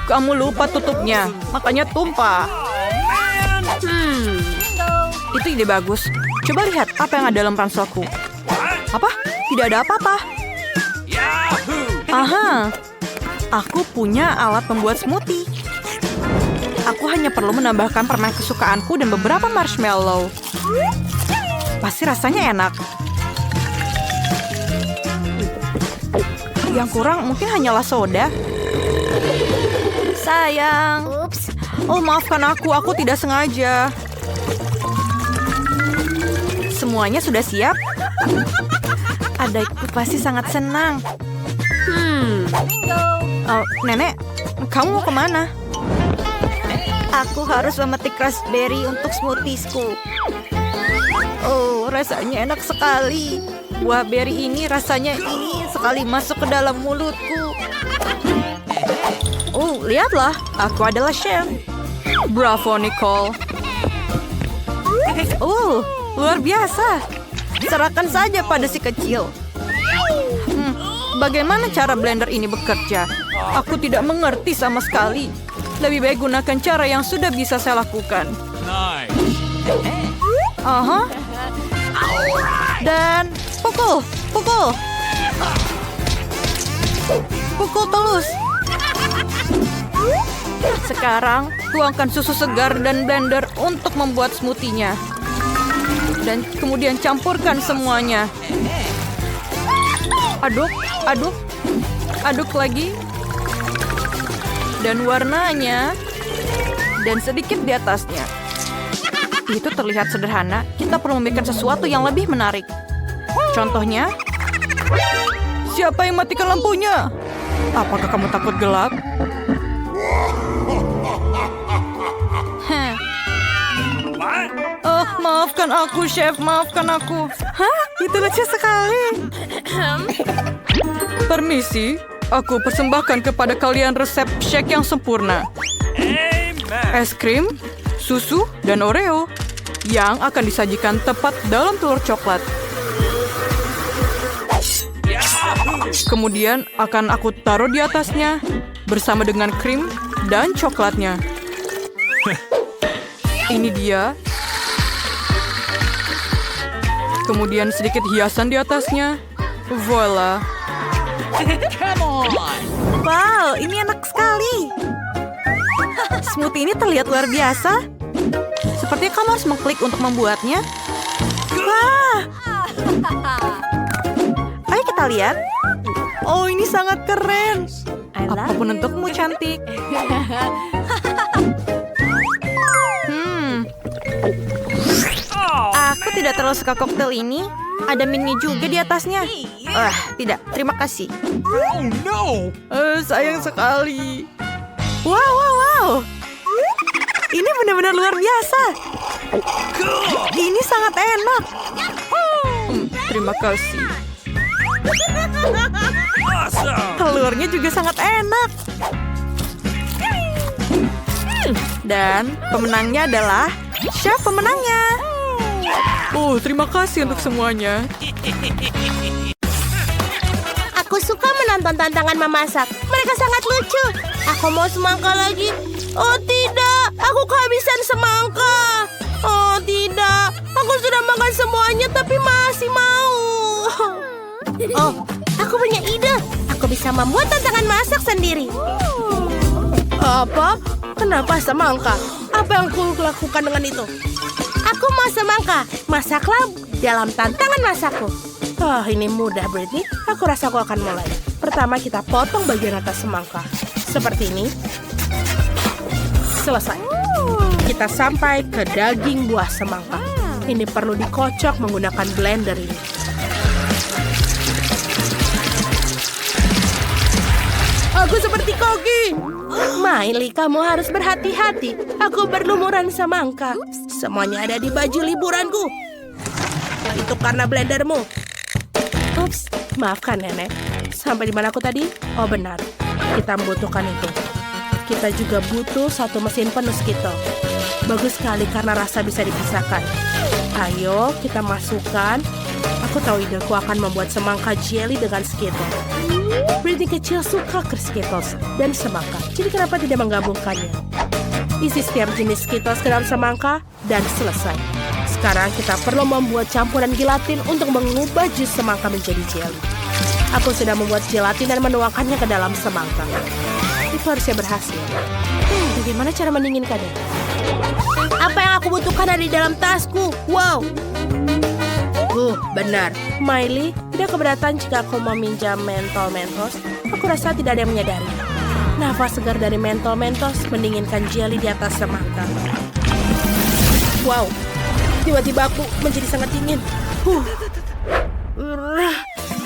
Kamu lupa tutupnya, makanya tumpah. Itu ide bagus. Coba lihat apa yang ada dalam ranselku. Apa? Tidak ada apa-apa. Aha, aku punya alat pembuat smoothie. Aku hanya perlu menambahkan permen kesukaanku dan beberapa marshmallow. Pasti rasanya enak. Yang kurang mungkin hanyalah soda. Sayang. Oh, maafkan aku tidak sengaja. Semuanya sudah siap? Adikku pasti sangat senang. Nenek, kamu mau kemana? Aku harus memetik raspberry untuk smoothiesku. Oh, rasanya enak sekali. Buah beri ini rasanya ingin sekali masuk ke dalam mulutku. Oh, lihatlah, aku adalah chef. Bravo, Nicole. Oh, luar biasa. Serahkan saja pada si kecil. Bagaimana cara blender ini bekerja? Aku tidak mengerti sama sekali. Lebih baik gunakan cara yang sudah bisa saya lakukan. Nice. Aha. Dan pukul. Pukul terus. Sekarang, tuangkan susu segar dan blender untuk membuat smoothie-nya. Dan kemudian campurkan semuanya. Aduk lagi. Dan warnanya. Dan sedikit di atasnya. Itu terlihat sederhana. Kita perlu membuat sesuatu yang lebih menarik. Contohnya, siapa yang matikan lampunya? Apakah kamu takut gelap? Oh, maafkan aku, Chef. Maafkan aku. Hah? Itu lucu sekali. Permisi, aku persembahkan kepada kalian resep shake yang sempurna. Es krim, susu, dan Oreo yang akan disajikan tepat dalam telur coklat. Kemudian akan aku taruh di atasnya bersama dengan krim dan coklatnya. Ini dia. Kemudian sedikit hiasan di atasnya. Voila. Wow, ini enak sekali. Smoothie ini terlihat luar biasa. Sepertinya kamu harus mengklik untuk membuatnya. Wah. Ayo kita lihat. Oh, ini sangat keren. Apapun untukmu, cantik. Aku tidak terlalu suka koktail ini. Ada mini juga di atasnya. Tidak. Terima kasih. Oh no! Sayang sekali. Wow. Ini benar-benar luar biasa. Ini sangat enak. Terima kasih. Awesome! Telurnya juga sangat enak. Dan pemenangnya adalah chef pemenangnya. Oh, terima kasih untuk semuanya. Aku suka menonton tantangan memasak. Mereka sangat lucu. Aku mau semangka lagi. Oh tidak, aku kehabisan semangka. Oh tidak, aku sudah makan semuanya tapi masih mau. Oh, aku punya ide. Aku bisa membuat tantangan masak sendiri. Apa? Kenapa semangka? Apa yang aku lakukan dengan itu? Aku mau semangka. Masaklah dalam tantangan masakku. Ini mudah, Britney. Aku rasa aku akan mulai. Pertama, kita potong bagian atas semangka. Seperti ini. Selesai. Kita sampai ke daging buah semangka. Ini perlu dikocok menggunakan blender ini. Aku seperti koki. Miley, kamu harus berhati-hati. Aku berlumuran semangka. Semuanya ada di baju liburanku. Itu karena blendermu. Ups, maafkan nenek. Sampai di mana aku tadi? Oh benar, kita membutuhkan itu. Kita juga butuh satu mesin penuh Skittles. Bagus sekali karena rasa bisa dipisahkan. Ayo kita masukkan. Aku tahu ideku akan membuat semangka jelly dengan Skittles. Britney kecil suka ke Skittles dan semangka. Jadi kenapa tidak menggabungkannya? Isi setiap jenis Skittles ke dalam semangka dan selesai. Sekarang kita perlu membuat campuran gelatin untuk mengubah jus semangka menjadi jelly. Aku sudah membuat gelatin dan menuangkannya ke dalam semangka. Itu harusnya berhasil. Bagaimana cara mendinginkannya? Apa yang aku butuhkan ada di dalam tasku? Wow. Benar. Miley, tidak keberatan jika aku meminjam mentol Mentos? Aku rasa tidak ada yang menyadari. Nafas segar dari mentol Mentos mendinginkan jelly di atas semangka. Wow. Tiba-tiba aku menjadi sangat dingin.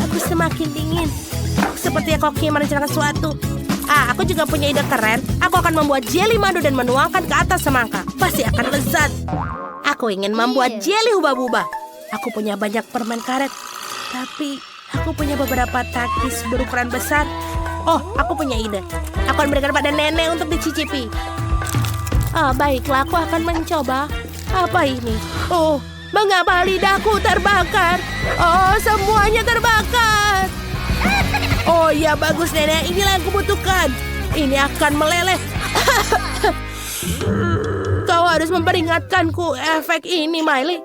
Aku semakin dingin. Seperti koki merencanakan sesuatu. Aku juga punya ide keren. Aku akan membuat jelly madu dan menuangkan ke atas semangka. Pasti akan lezat. Aku ingin membuat jelly hubah-bubah. Aku punya banyak permen karet, tapi aku punya beberapa takis berukuran besar. Oh, aku punya ide. Aku akan berikan pada nenek untuk dicicipi. Oh, baiklah, aku akan mencoba. Apa ini? Oh, mengapa lidahku terbakar? Oh, semuanya terbakar. Oh ya, bagus nenek, inilah yang kubutuhkan. Ini akan meleleh. Kau harus memperingatkanku efek ini, Miley.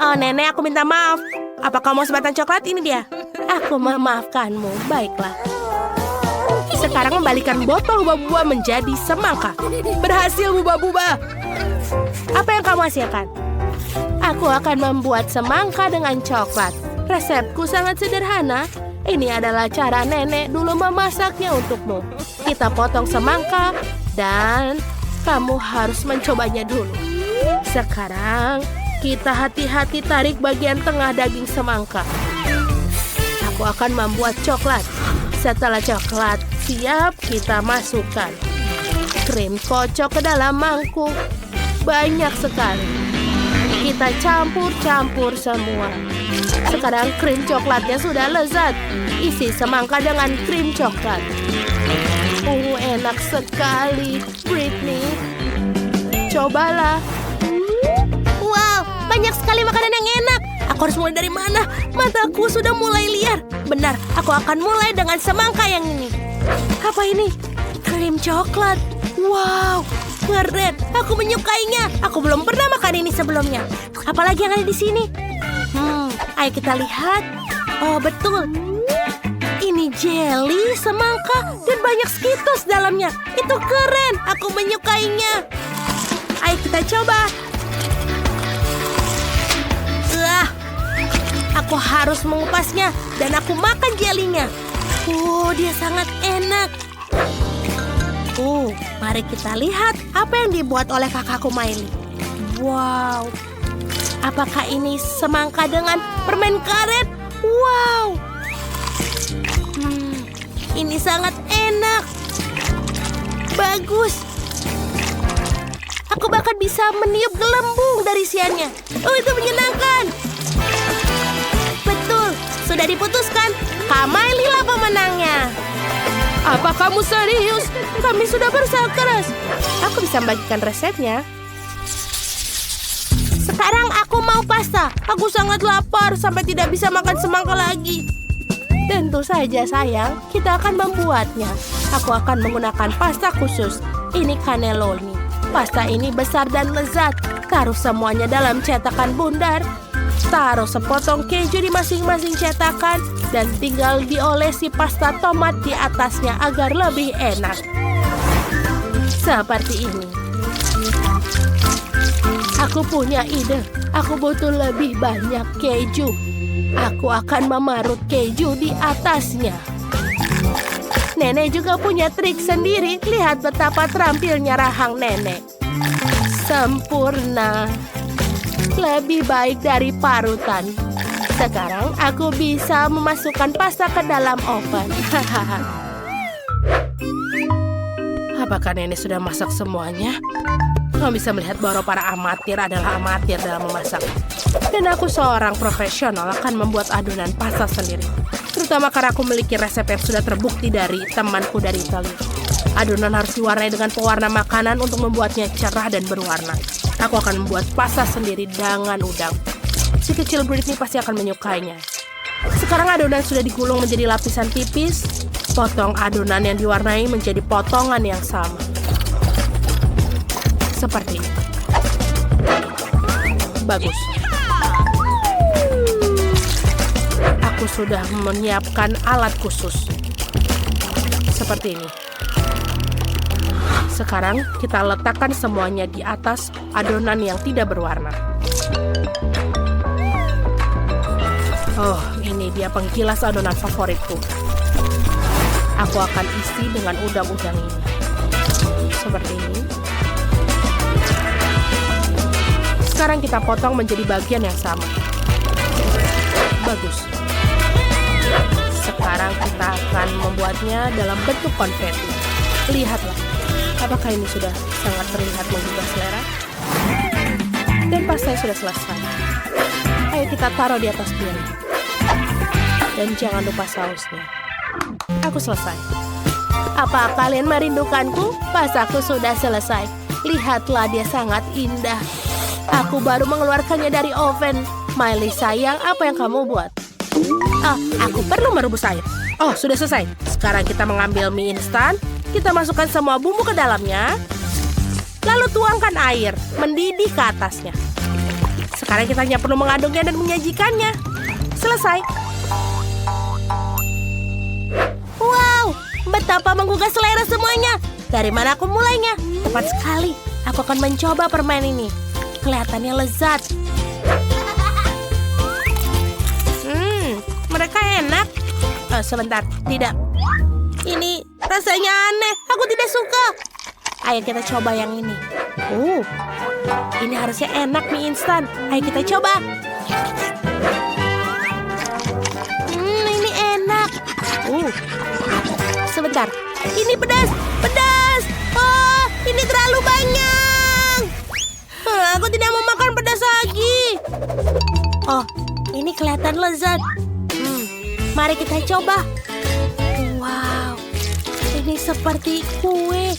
Oh nenek, aku minta maaf. Apa kau mau sebatang coklat? Ini dia. Aku memaafkanmu, baiklah. Sekarang membalikan botol buah-buah menjadi semangka. Berhasil, buba-buba. Apa yang kamu hasilkan? Aku akan membuat semangka dengan coklat. Resepku sangat sederhana. Ini adalah cara nenek dulu memasaknya untukmu. Kita potong semangka dan kamu harus mencobanya dulu. Sekarang kita hati-hati tarik bagian tengah daging semangka. Aku akan membuat coklat. Setelah coklat siap, kita masukkan krim kocok ke dalam mangkuk. Banyak sekali. Kita campur-campur semua. Sekarang krim coklatnya sudah lezat. Isi semangka dengan krim coklat. Enak sekali, Britney. Cobalah. Wow, banyak sekali makanan yang enak. Aku harus mulai dari mana? Mataku sudah mulai liar. Benar, aku akan mulai dengan semangka yang ini. Apa ini? Krim coklat. Wow, keren. Aku menyukainya. Aku belum pernah makan ini sebelumnya. Apalagi yang ada di sini? Ayo kita lihat. Oh, betul. Ini jelly, semangka, dan banyak Skittles dalamnya. Itu keren. Aku menyukainya. Ayo kita coba. Aku harus mengupasnya dan aku makan jelinya. Dia sangat enak. Mari kita lihat apa yang dibuat oleh kakakku Miley. Wow. Apakah ini semangka dengan permen karet? Wow. Ini sangat enak. Bagus. Aku bahkan bisa meniup gelembung dari isiannya. Itu menyenangkan. Betul, sudah diputuskan. Kak Miley lah pemenangnya. Apa kamu serius? Kami sudah berusaha keras. Aku bisa membagikan resepnya. Sekarang aku mau pasta. Aku sangat lapar sampai tidak bisa makan semangka lagi. Tentu saja sayang, kita akan membuatnya. Aku akan menggunakan pasta khusus. Ini cannelloni. Pasta ini besar dan lezat. Taruh semuanya dalam cetakan bundar. Taruh sepotong keju di masing-masing cetakan dan tinggal diolesi pasta tomat di atasnya agar lebih enak. Seperti ini. Aku punya ide. Aku butuh lebih banyak keju. Aku akan memarut keju di atasnya. Nenek juga punya trik sendiri. Lihat betapa terampilnya rahang nenek. Sempurna. Lebih baik dari parutan. Sekarang aku bisa memasukkan pasta ke dalam oven. Apakah nenek sudah masak semuanya? Kamu bisa melihat bahwa para amatir adalah amatir dalam memasak. Dan aku seorang profesional akan membuat adonan pasta sendiri. Terutama karena aku memiliki resep yang sudah terbukti dari temanku dari Italia. Adonan harus diwarnai dengan pewarna makanan untuk membuatnya cerah dan berwarna. Aku akan membuat pasta sendiri dengan udang. Si kecil Britney pasti akan menyukainya. Sekarang adonan sudah digulung menjadi lapisan tipis. Potong adonan yang diwarnai menjadi potongan yang sama. Seperti ini. Bagus. Aku sudah menyiapkan alat khusus. Seperti ini. Sekarang kita letakkan semuanya di atas adonan yang tidak berwarna. Oh, ini dia penggilas adonan favoritku. Aku akan isi dengan udang-udang ini. Seperti ini. Sekarang kita potong menjadi bagian yang sama. Bagus. Sekarang kita akan membuatnya dalam bentuk konfeti. Lihatlah. Apakah ini sudah sangat terlihat menggugah selera? Dan pastanya sudah selesai. Ayo Ayo kita taruh di atas piring. Dan jangan lupa sausnya. Aku selesai. Apa kalian merindukanku? Pastaku sudah selesai. Lihatlah, dia sangat indah. Aku baru mengeluarkannya dari oven. Miley sayang, apa yang kamu buat? Aku perlu merebus air. Oh, sudah selesai. Sekarang kita mengambil mie instan. Kita masukkan semua bumbu ke dalamnya. Lalu tuangkan air, mendidih ke atasnya. Sekarang kita hanya perlu mengaduknya dan menyajikannya. Selesai. Wow, betapa menggugah selera semuanya. Dari mana aku mulainya? Tepat sekali. Aku akan mencoba permen ini. Kelihatannya lezat. Mereka enak. Sebentar, tidak. Ini rasanya aneh. Aku tidak suka. Ayo kita coba yang ini. Ini harusnya enak mie instan. Ayo kita coba. Ini enak. Sebentar. Ini pedas. Pedas. Oh, ini terlalu banyak. Aku tidak mau makan pedas lagi. Oh, ini kelihatan lezat. Mari kita coba. Wow, ini seperti kue.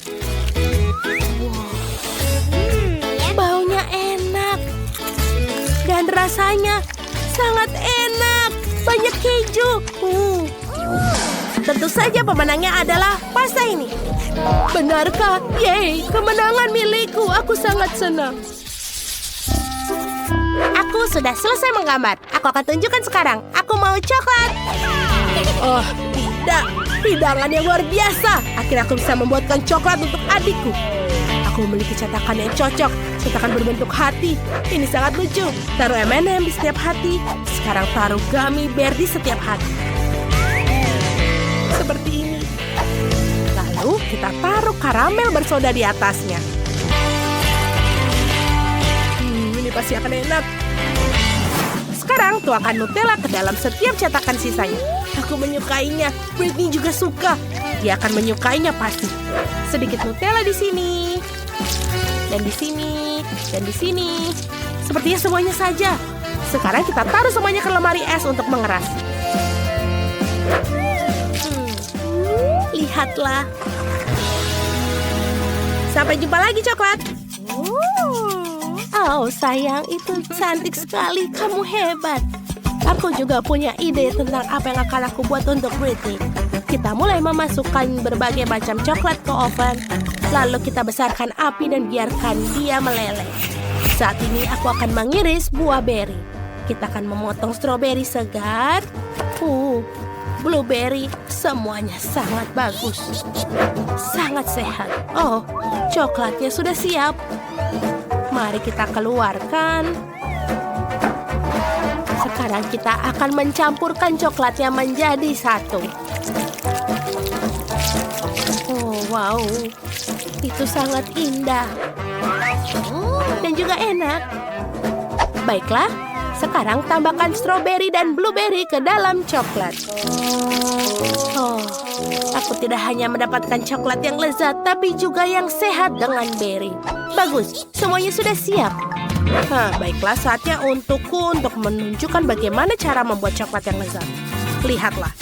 Baunya enak. Dan rasanya sangat enak. Banyak keju. Tentu saja pemenangnya adalah pasta ini. Benarkah? Yeay, kemenangan milikku. Aku sangat senang. Aku sudah selesai menggambar. Aku akan tunjukkan sekarang. Aku mau coklat. Oh, tidak. Hidangan yang luar biasa. Akhirnya aku bisa membuatkan coklat untuk adikku. Aku memiliki cetakan yang cocok. Cetakan berbentuk hati. Ini sangat lucu. Taruh M&M di setiap hati. Sekarang taruh gummy bear di setiap hati. Seperti ini. Lalu kita taruh karamel bersoda di atasnya. Ini pasti akan enak. Sekarang tuangkan Nutella ke dalam setiap cetakan sisanya. Aku menyukainya. Britney juga suka. Dia akan menyukainya pasti. Sedikit Nutella di sini. Dan di sini. Dan di sini. Sepertinya semuanya saja. Sekarang kita taruh semuanya ke lemari es untuk mengeras. Lihatlah. Sampai jumpa lagi, coklat. Oh, sayang, itu cantik sekali. Kamu hebat. Aku juga punya ide tentang apa yang akan aku buat untuk Britney. Kita mulai memasukkan berbagai macam coklat ke oven. Lalu kita besarkan api dan biarkan dia meleleh. Saat ini aku akan mengiris buah beri. Kita akan memotong stroberi segar. Blueberry, semuanya sangat bagus. Sangat sehat. Oh, coklatnya sudah siap. Mari kita keluarkan. Sekarang kita akan mencampurkan coklatnya menjadi satu. Oh, wow. Itu sangat indah. Dan juga enak. Baiklah, sekarang tambahkan stroberi dan blueberry ke dalam coklat. Oh, aku tidak hanya mendapatkan coklat yang lezat, tapi juga yang sehat dengan berry. Bagus, semuanya sudah siap. Baiklah, saatnya untukku untuk menunjukkan bagaimana cara membuat coklat yang lezat. Lihatlah,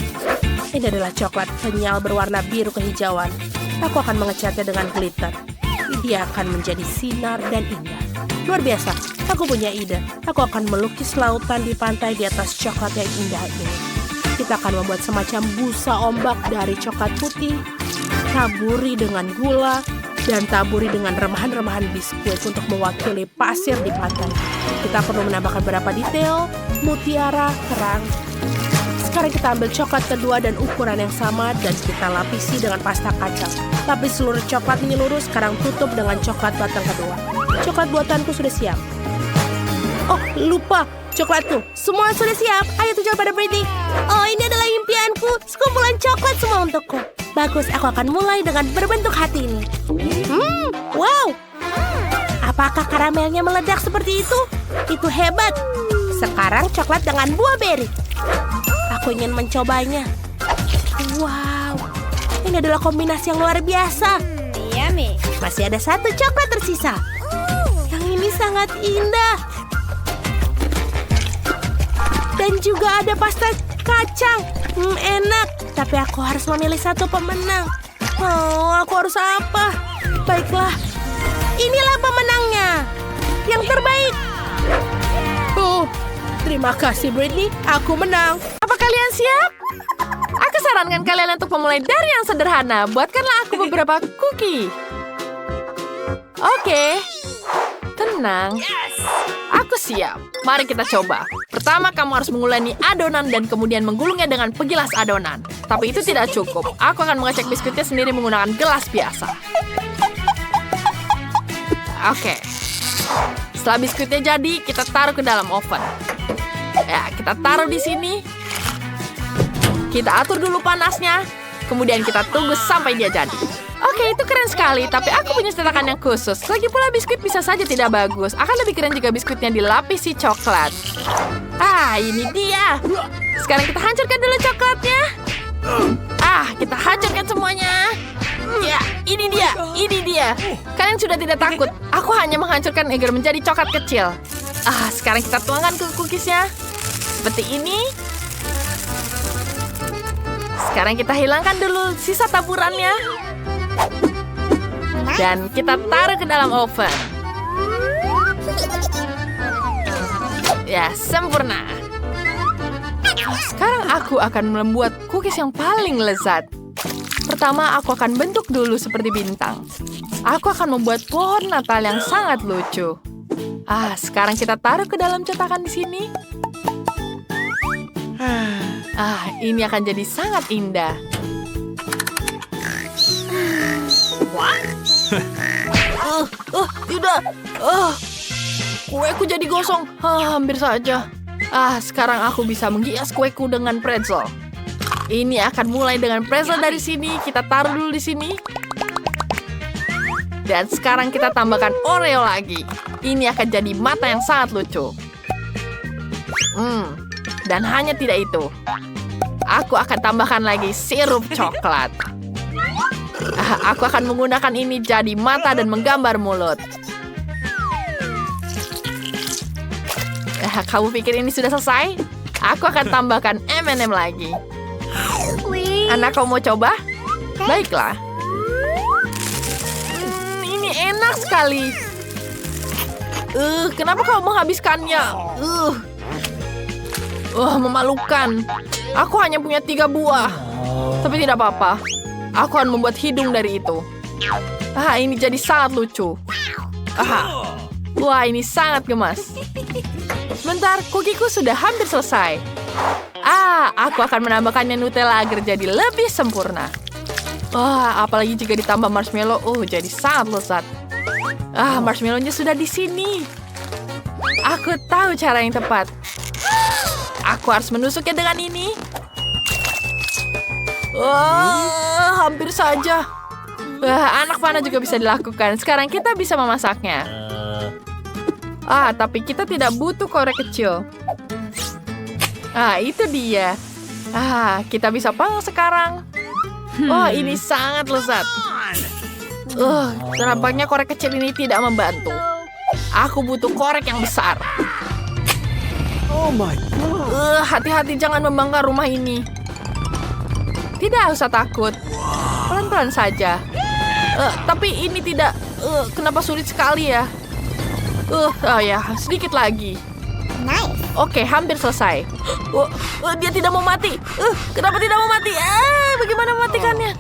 ini adalah coklat kenyal berwarna biru kehijauan. Aku akan mengecatnya dengan glitter. Dia akan menjadi sinar dan indah. Luar biasa, aku punya ide. Aku akan melukis lautan di pantai di atas coklat yang indah ini. Kita akan membuat semacam busa ombak dari coklat putih, taburi dengan gula, dan taburi dengan remahan-remahan biskuit untuk mewakili pasir di pantai. Kita perlu menambahkan beberapa detail, mutiara, kerang. Sekarang kita ambil coklat kedua dan ukuran yang sama dan kita lapisi dengan pasta kacang. Lapis seluruh coklat menyeluruh, sekarang tutup dengan coklat batang kedua. Coklat buatanku sudah siap. Oh, lupa. Coklatku, semua sudah siap. Ayo tunjuk pada Britney. Oh, ini adalah impianku. Sekumpulan coklat semua untukku. Bagus, aku akan mulai dengan berbentuk hati ini. Wow. Apakah karamelnya meledak seperti itu? Itu hebat. Sekarang coklat dengan buah beri. Aku ingin mencobanya. Wow. Ini adalah kombinasi yang luar biasa. Yummy. Masih ada satu coklat tersisa. Yang ini sangat indah. Dan juga ada pasta kacang. Enak. Tapi aku harus memilih satu pemenang. Oh, aku harus apa? Baiklah. Inilah pemenangnya. Yang terbaik. Oh, terima kasih Britney. Aku menang. Apa kalian siap? Aku sarankan kalian untuk memulai dari yang sederhana. Buatkanlah aku beberapa cookie. Oke. Tenang. Aku siap. Mari kita coba. Pertama, kamu harus menguleni adonan dan kemudian menggulungnya dengan pegilas adonan. Tapi itu tidak cukup. Aku akan mengecek biskuitnya sendiri menggunakan gelas biasa. Oke. Setelah biskuitnya jadi, kita taruh ke dalam oven. Ya, kita taruh di sini. Kita atur dulu panasnya. Kemudian kita tunggu sampai dia jadi. Oke, itu keren sekali. Tapi aku punya cetakan yang khusus. Lagi pula biskuit bisa saja tidak bagus. Akan lebih keren jika biskuitnya dilapisi coklat. Ah, ini dia. Sekarang kita hancurkan dulu coklatnya. Ah, kita hancurkan semuanya. Ya, ini dia. Ini dia. Kalian sudah tidak takut. Aku hanya menghancurkan agar menjadi coklat kecil. Ah, sekarang kita tuangkan ke cookiesnya. Seperti ini. Sekarang kita hilangkan dulu sisa taburannya. Dan kita taruh ke dalam oven. Ya, sempurna. Sekarang aku akan membuat cookies yang paling lezat. Pertama, aku akan bentuk dulu seperti bintang. Aku akan membuat pohon Natal yang sangat lucu. Ah, sekarang kita taruh ke dalam cetakan di sini. Ah, ini akan jadi sangat indah. Tidak. Kueku jadi gosong. Hampir saja. Sekarang aku bisa menghias kueku dengan pretzel. Ini akan mulai dengan pretzel dari sini. Kita taruh dulu di sini. Dan sekarang kita tambahkan Oreo lagi. Ini akan jadi mata yang sangat lucu. Dan hanya tidak itu. Aku akan tambahkan lagi sirup coklat. Aku akan menggunakan ini jadi mata dan menggambar mulut. Kamu pikir ini sudah selesai? Aku akan tambahkan M&M lagi. Anak, kamu mau coba? Baiklah. Ini enak sekali. Kenapa kamu menghabiskannya? Memalukan. Aku hanya punya 3 buah. Tapi tidak apa-apa. Aku akan membuat hidung dari itu. Ini jadi sangat lucu. Wah, ini sangat gemas. Sebentar, kukiku sudah hampir selesai. Aku akan menambahkannya Nutella agar jadi lebih sempurna. Apalagi jika ditambah marshmallow, jadi sangat lezat. Marshmallow-nya sudah di sini. Aku tahu cara yang tepat. Aku harus menusuknya dengan ini. Hampir saja. Anak panah juga bisa dilakukan. Sekarang kita bisa memasaknya. Tapi kita tidak butuh korek kecil. Itu dia. Kita bisa panggang sekarang. Ini sangat lezat. Nampaknya korek kecil ini tidak membantu. Aku butuh korek yang besar. Oh my God. Hati-hati jangan membakar rumah ini. Tidak usah takut. Pelan-pelan saja. Tapi ini tidak... kenapa sulit sekali ya? Sedikit lagi. Oke, hampir selesai. Dia tidak mau mati. Kenapa tidak mau mati? Bagaimana mematikannya?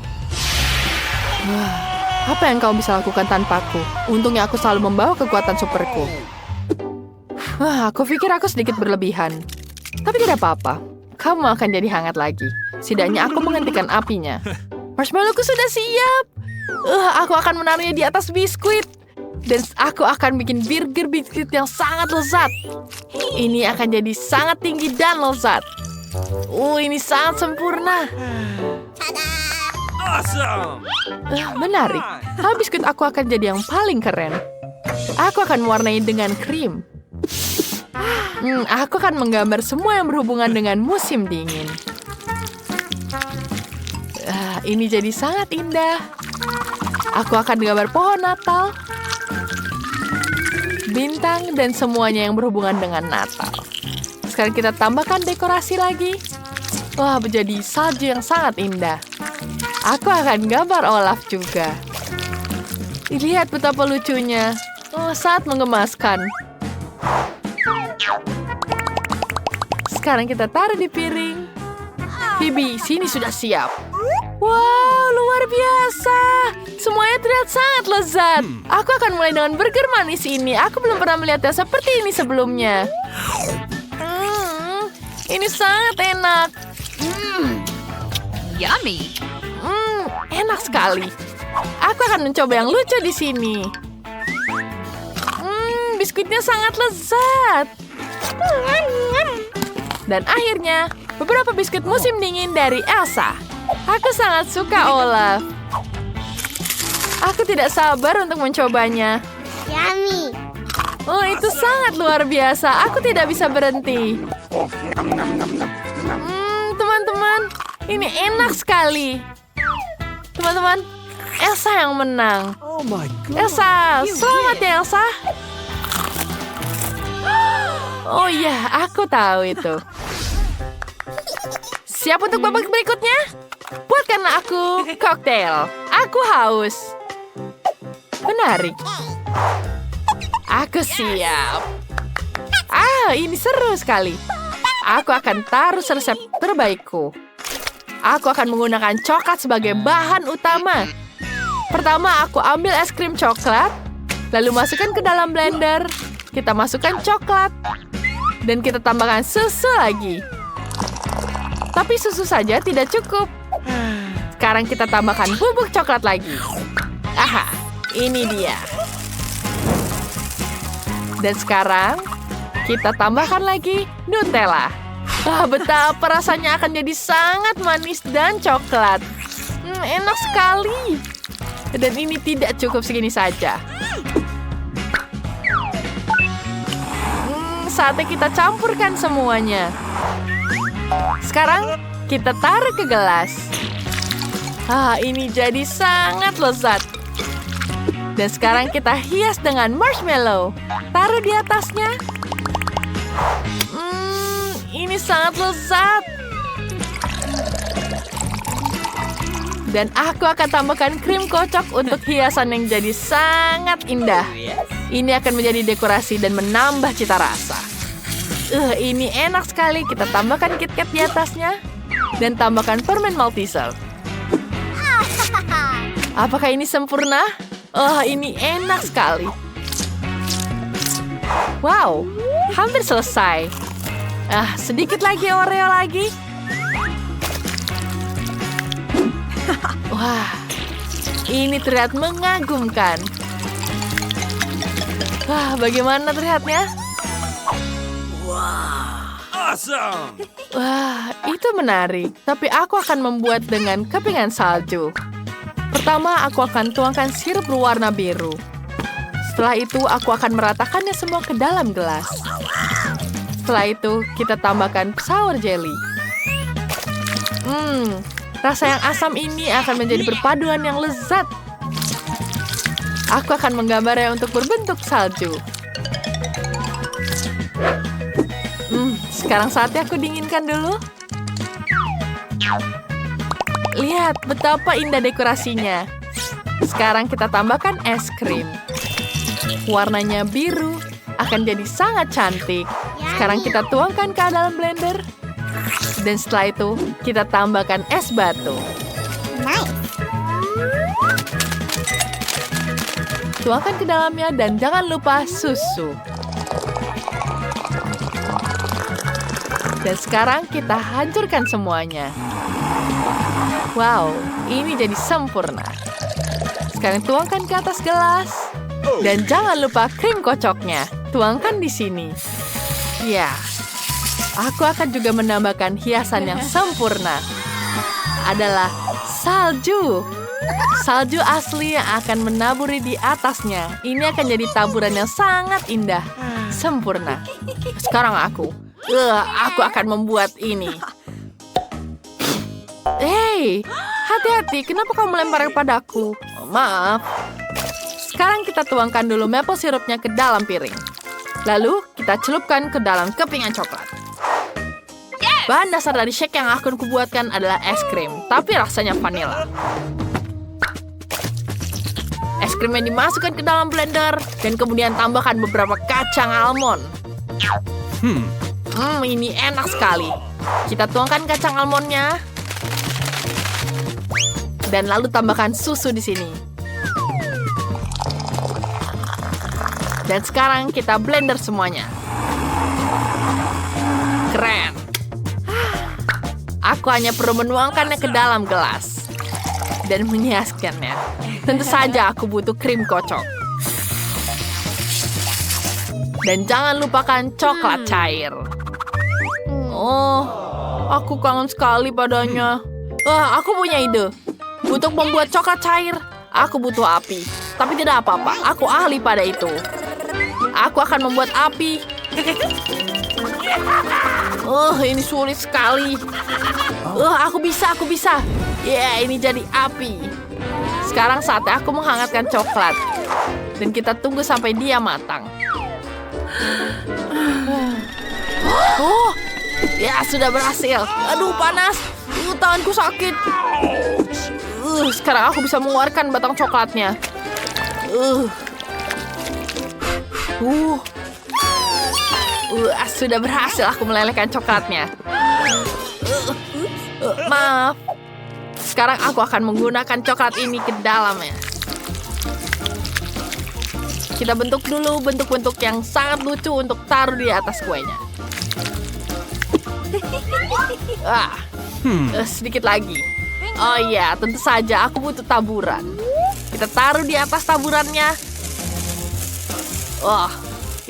Apa yang kamu bisa lakukan tanpaku? Untungnya aku selalu membawa kekuatan superku. Aku pikir aku sedikit berlebihan. Tapi tidak apa-apa. Kamu akan jadi hangat lagi. Setidaknya aku menghentikan apinya. Marshmallowku sudah siap. Aku akan menaruhnya di atas biskuit. Dan aku akan bikin burger biskuit yang sangat lezat. Ini akan jadi sangat tinggi dan lezat. Ini sangat sempurna. Awesome. Menarik. Biskuit aku akan jadi yang paling keren. Aku akan mewarnai dengan krim. Aku akan menggambar semua yang berhubungan dengan musim dingin. Ini jadi sangat indah. Aku akan menggambar pohon Natal, bintang, dan semuanya yang berhubungan dengan Natal. sekarang kita tambahkan dekorasi lagi. Wah, menjadi salju yang sangat indah. Aku akan gambar Olaf juga. Lihat betapa lucunya. Oh, sangat menggemaskan. Sekarang kita taruh di piring. Phoebe, sini sudah siap. Wow, luar biasa. Semuanya terlihat sangat lezat. Aku akan mulai dengan burger manis ini. Aku belum pernah melihat yang seperti ini sebelumnya. Ini sangat enak. Yummy. Enak sekali. Aku akan mencoba yang lucu di sini. Biskuitnya sangat lezat. Dan akhirnya, beberapa biskuit musim dingin dari Elsa. Aku sangat suka Olaf. Aku tidak sabar untuk mencobanya. Yummy. Oh, itu sangat luar biasa. Aku tidak bisa berhenti. Teman-teman, ini enak sekali. Teman-teman, Elsa yang menang. Oh my God. Elsa, selamat ya Elsa. Oh iya, aku tahu itu. Siap untuk babak berikutnya? Buatkanlah aku koktail. Aku haus. Menarik. Aku siap. Ini seru sekali. Aku akan taruh resep terbaikku. Aku akan menggunakan coklat sebagai bahan utama. Pertama, aku ambil es krim coklat, lalu masukkan ke dalam blender. Kita masukkan coklat, dan kita tambahkan susu lagi. Tapi susu saja tidak cukup. Sekarang kita tambahkan bubuk coklat lagi. Aha, ini dia. Dan sekarang, kita tambahkan lagi Nutella. Betapa rasanya akan jadi sangat manis dan coklat. Enak sekali. Dan ini tidak cukup segini saja. Saatnya kita campurkan semuanya. Sekarang kita taruh ke gelas. Ini jadi sangat lezat. Dan sekarang kita hias dengan marshmallow. Taruh di atasnya. Ini sangat lezat. Dan aku akan tambahkan krim kocok untuk hiasan yang jadi sangat indah. Ini akan menjadi dekorasi dan menambah cita rasa. Ini enak sekali. Kita tambahkan KitKat di atasnya. Dan tambahkan permen Malteser. Apakah ini sempurna? Ini enak sekali. Wow, hampir selesai. Sedikit lagi Oreo lagi. Wah, ini terlihat mengagumkan. Wah, bagaimana terlihatnya? Awesome. Wah, itu menarik. Tapi aku akan membuat dengan kepingan salju. Pertama, aku akan tuangkan sirup berwarna biru. Setelah itu, aku akan meratakannya semua ke dalam gelas. Setelah itu, kita tambahkan sour jelly. Rasa yang asam ini akan menjadi perpaduan yang lezat. Aku akan menggambarnya untuk berbentuk salju. Sekarang saatnya aku dinginkan dulu. Lihat betapa indah dekorasinya. Sekarang kita tambahkan es krim. Warnanya biru, akan jadi sangat cantik. Sekarang kita tuangkan ke dalam blender. Dan setelah itu, kita tambahkan es batu. Tuangkan ke dalamnya dan jangan lupa susu. Dan sekarang kita hancurkan semuanya. Wow, ini jadi sempurna. Sekarang tuangkan ke atas gelas. Dan jangan lupa krim kocoknya. Tuangkan di sini. Ya, aku akan juga menambahkan hiasan yang sempurna. Adalah salju. Salju asli yang akan menaburi di atasnya. Ini akan jadi taburan yang sangat indah. Sempurna. Sekarang aku akan membuat ini. Hei, hati-hati. Kenapa kamu melempar kepadaku? Maaf. Sekarang kita tuangkan dulu maple sirupnya ke dalam piring. Lalu kita celupkan ke dalam kepingan coklat. Bahan dasar dari shake yang akan kubuatkan adalah es krim, tapi rasanya vanilla. Es krimnya dimasukkan ke dalam blender dan kemudian tambahkan beberapa kacang almond. Ini enak sekali. Kita tuangkan kacang almondnya dan lalu tambahkan susu di sini. Dan sekarang kita blender semuanya. Keren. Aku hanya perlu menuangkannya ke dalam gelas dan menghiaskannya. Tentu saja aku butuh krim kocok. Dan jangan lupakan coklat cair. Oh, aku kangen sekali padanya. Aku punya ide. Untuk membuat coklat cair, aku butuh api. Tapi tidak apa-apa, aku ahli pada itu. Aku akan membuat api. Ini sulit sekali. Aku bisa. Ya, ini jadi api. Sekarang saatnya aku menghangatkan coklat. Dan kita tunggu sampai dia matang. Ya, sudah berhasil. Aduh, panas. Tanganku sakit. Sekarang aku bisa mengeluarkan batang coklatnya. Sudah berhasil aku melelehkan coklatnya. Maaf. Sekarang aku akan menggunakan coklat ini ke dalamnya. Kita bentuk dulu bentuk-bentuk yang sangat lucu untuk taruh di atas kuenya. Sedikit lagi. Oh iya, tentu saja aku butuh taburan. Kita taruh di atas taburannya.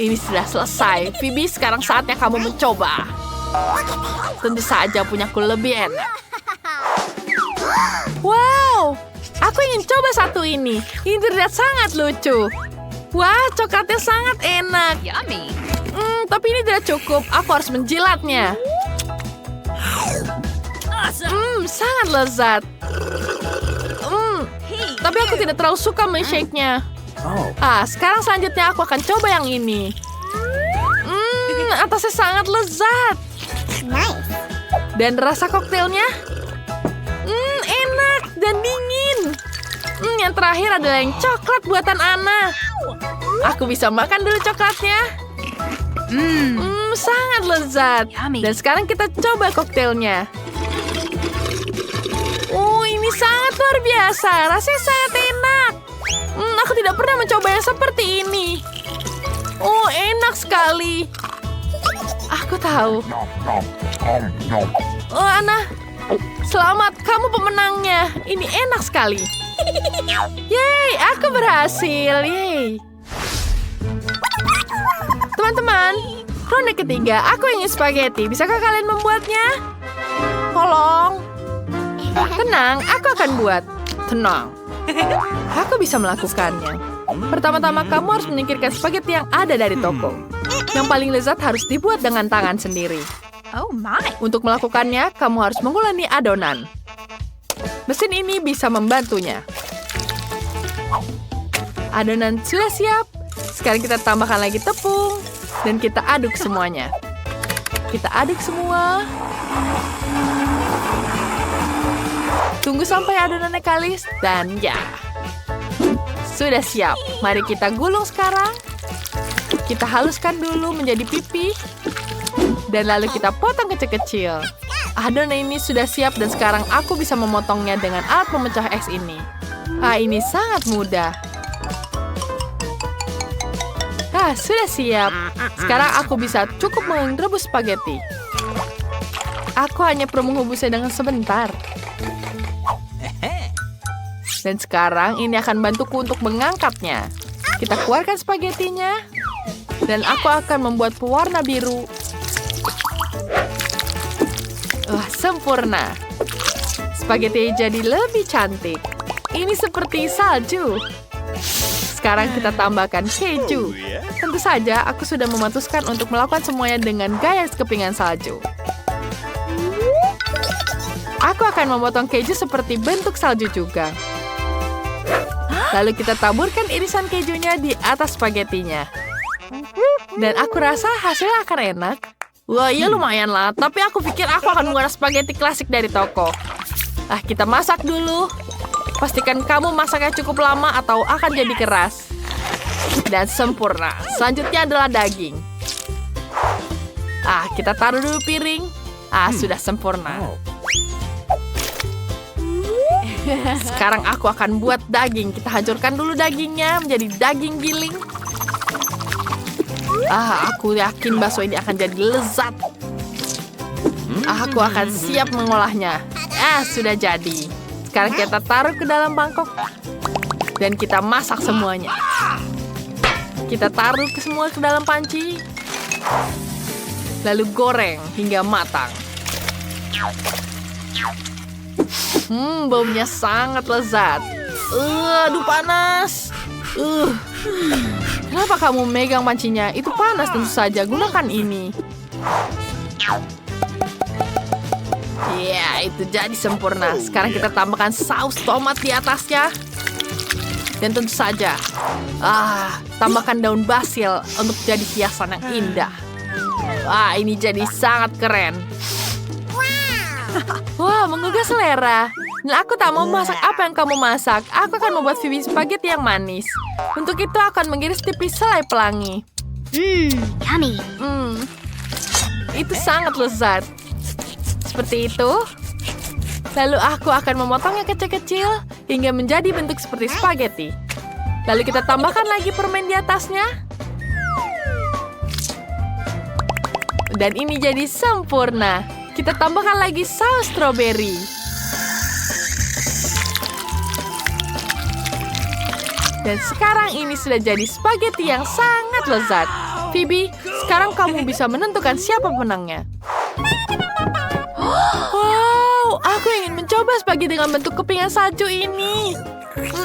Ini sudah selesai. Phoebe, sekarang saatnya kamu mencoba. Tentu saja punyaku lebih enak. Wow, aku ingin coba satu ini. Ini terlihat sangat lucu. Wah, coklatnya sangat enak. Yummy. Tapi ini tidak cukup. Aku harus menjilatnya. Sangat lezat. Tapi aku tidak terlalu suka milkshake-nya. Sekarang selanjutnya aku akan coba yang ini. Atasnya sangat lezat. Nice. Dan rasa koktailnya enak dan dingin. Yang terakhir adalah yang coklat buatan Anna. Aku bisa makan dulu coklatnya. Sangat lezat. Yummy. Dan sekarang kita coba koktailnya. Ini sangat luar biasa. Rasanya sangat enak. Aku tidak pernah mencoba yang seperti ini. Enak sekali. Aku tahu. Anna. Selamat, kamu pemenangnya. Ini enak sekali. Yeay, aku berhasil. Yeay. Teman-teman, ronde ketiga, aku ingin spaghetti. Bisakah kalian membuatnya? Tolong. Tenang, aku akan buat. Tenang. Aku bisa melakukannya. Pertama-tama kamu harus menyingkirkan spaghetti yang ada dari toko. Yang paling lezat harus dibuat dengan tangan sendiri. Oh my. Untuk melakukannya, kamu harus menguleni adonan. Mesin ini bisa membantunya. Adonan sudah siap. Sekarang kita tambahkan lagi tepung. Dan kita aduk semuanya. Kita aduk semua. Tunggu sampai adonannya kalis. Dan ya. Sudah siap. Mari kita gulung sekarang. Kita haluskan dulu menjadi pipih. Dan lalu kita potong kecil-kecil. Adonan ini sudah siap dan sekarang aku bisa memotongnya dengan alat pemecah es ini. Ini sangat mudah. Sudah siap. Sekarang aku bisa cukup merebus spaghetti. Aku hanya perlu menghubusnya dengan sebentar. Dan sekarang ini akan bantuku untuk mengangkatnya. Kita keluarkan spagettinya. Dan aku akan membuat pewarna biru. Sempurna. Spaghetti jadi lebih cantik. Ini seperti salju. Sekarang kita tambahkan keju. Tentu saja aku sudah memutuskan untuk melakukan semuanya dengan gaya kepingan salju. Aku akan memotong keju seperti bentuk salju juga. Lalu kita taburkan irisan kejunya di atas spagettinya. Dan aku rasa hasilnya akan enak. Wah, iya lumayan lah. Tapi aku pikir aku akan menggunakan spaghetti klasik dari toko. Kita masak dulu. Pastikan kamu masaknya cukup lama atau akan jadi keras. Dan sempurna. Selanjutnya adalah daging. Kita taruh dulu piring. Sudah sempurna. Sekarang aku akan buat daging. Kita hancurkan dulu dagingnya menjadi daging giling. Aku yakin bakso ini akan jadi lezat. Aku akan siap mengolahnya. Sudah jadi. Sekarang kita taruh ke dalam mangkok. Dan kita masak semuanya. Kita taruh semua ke dalam panci. Lalu goreng hingga matang. Baunya sangat lezat. Aduh panas. Kenapa kamu megang pancinya? Itu panas tentu saja. Gunakan ini. Itu jadi sempurna. Sekarang kita tambahkan saus tomat di atasnya. Dan tentu saja, tambahkan daun basil untuk jadi hiasan yang indah. Ini jadi sangat keren. Wah, menggugah selera. Dan aku tak mau masak apa yang kamu masak. Aku akan membuat Phoebe spaghetti yang manis. Untuk itu akan mengiris tipis selai pelangi. Yummy. Itu sangat lezat. Seperti itu. Lalu aku akan memotongnya kecil-kecil hingga menjadi bentuk seperti spaghetti. Lalu kita tambahkan lagi permen di atasnya. Dan ini jadi sempurna. Kita tambahkan lagi saus stroberi. Dan sekarang ini sudah jadi spaghetti yang sangat lezat. Phoebe, sekarang kamu bisa menentukan siapa pemenangnya. Wow, aku ingin mencoba spaghetti dengan bentuk kepingan salju ini.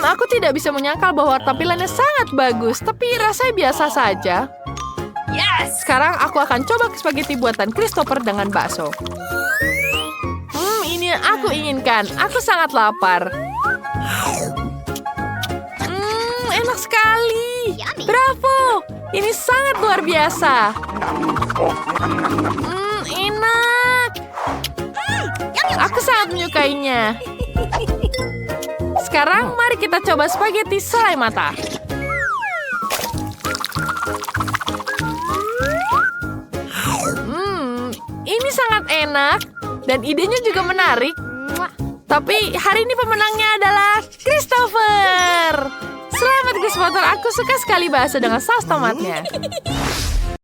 Aku tidak bisa menyangkal bahwa tampilannya sangat bagus, tapi rasanya biasa saja. Sekarang aku akan coba spaghetti buatan Christopher dengan bakso. Ini yang aku inginkan. Aku sangat lapar. Enak sekali. Bravo. Ini sangat luar biasa. Enak. Aku sangat menyukainya. Sekarang mari kita coba spaghetti selai mata. Ini sangat enak dan idenya juga menarik. Tapi hari ini pemenangnya adalah Christopher. Selamat Christopher, aku suka sekali bakso dengan saus tomatnya.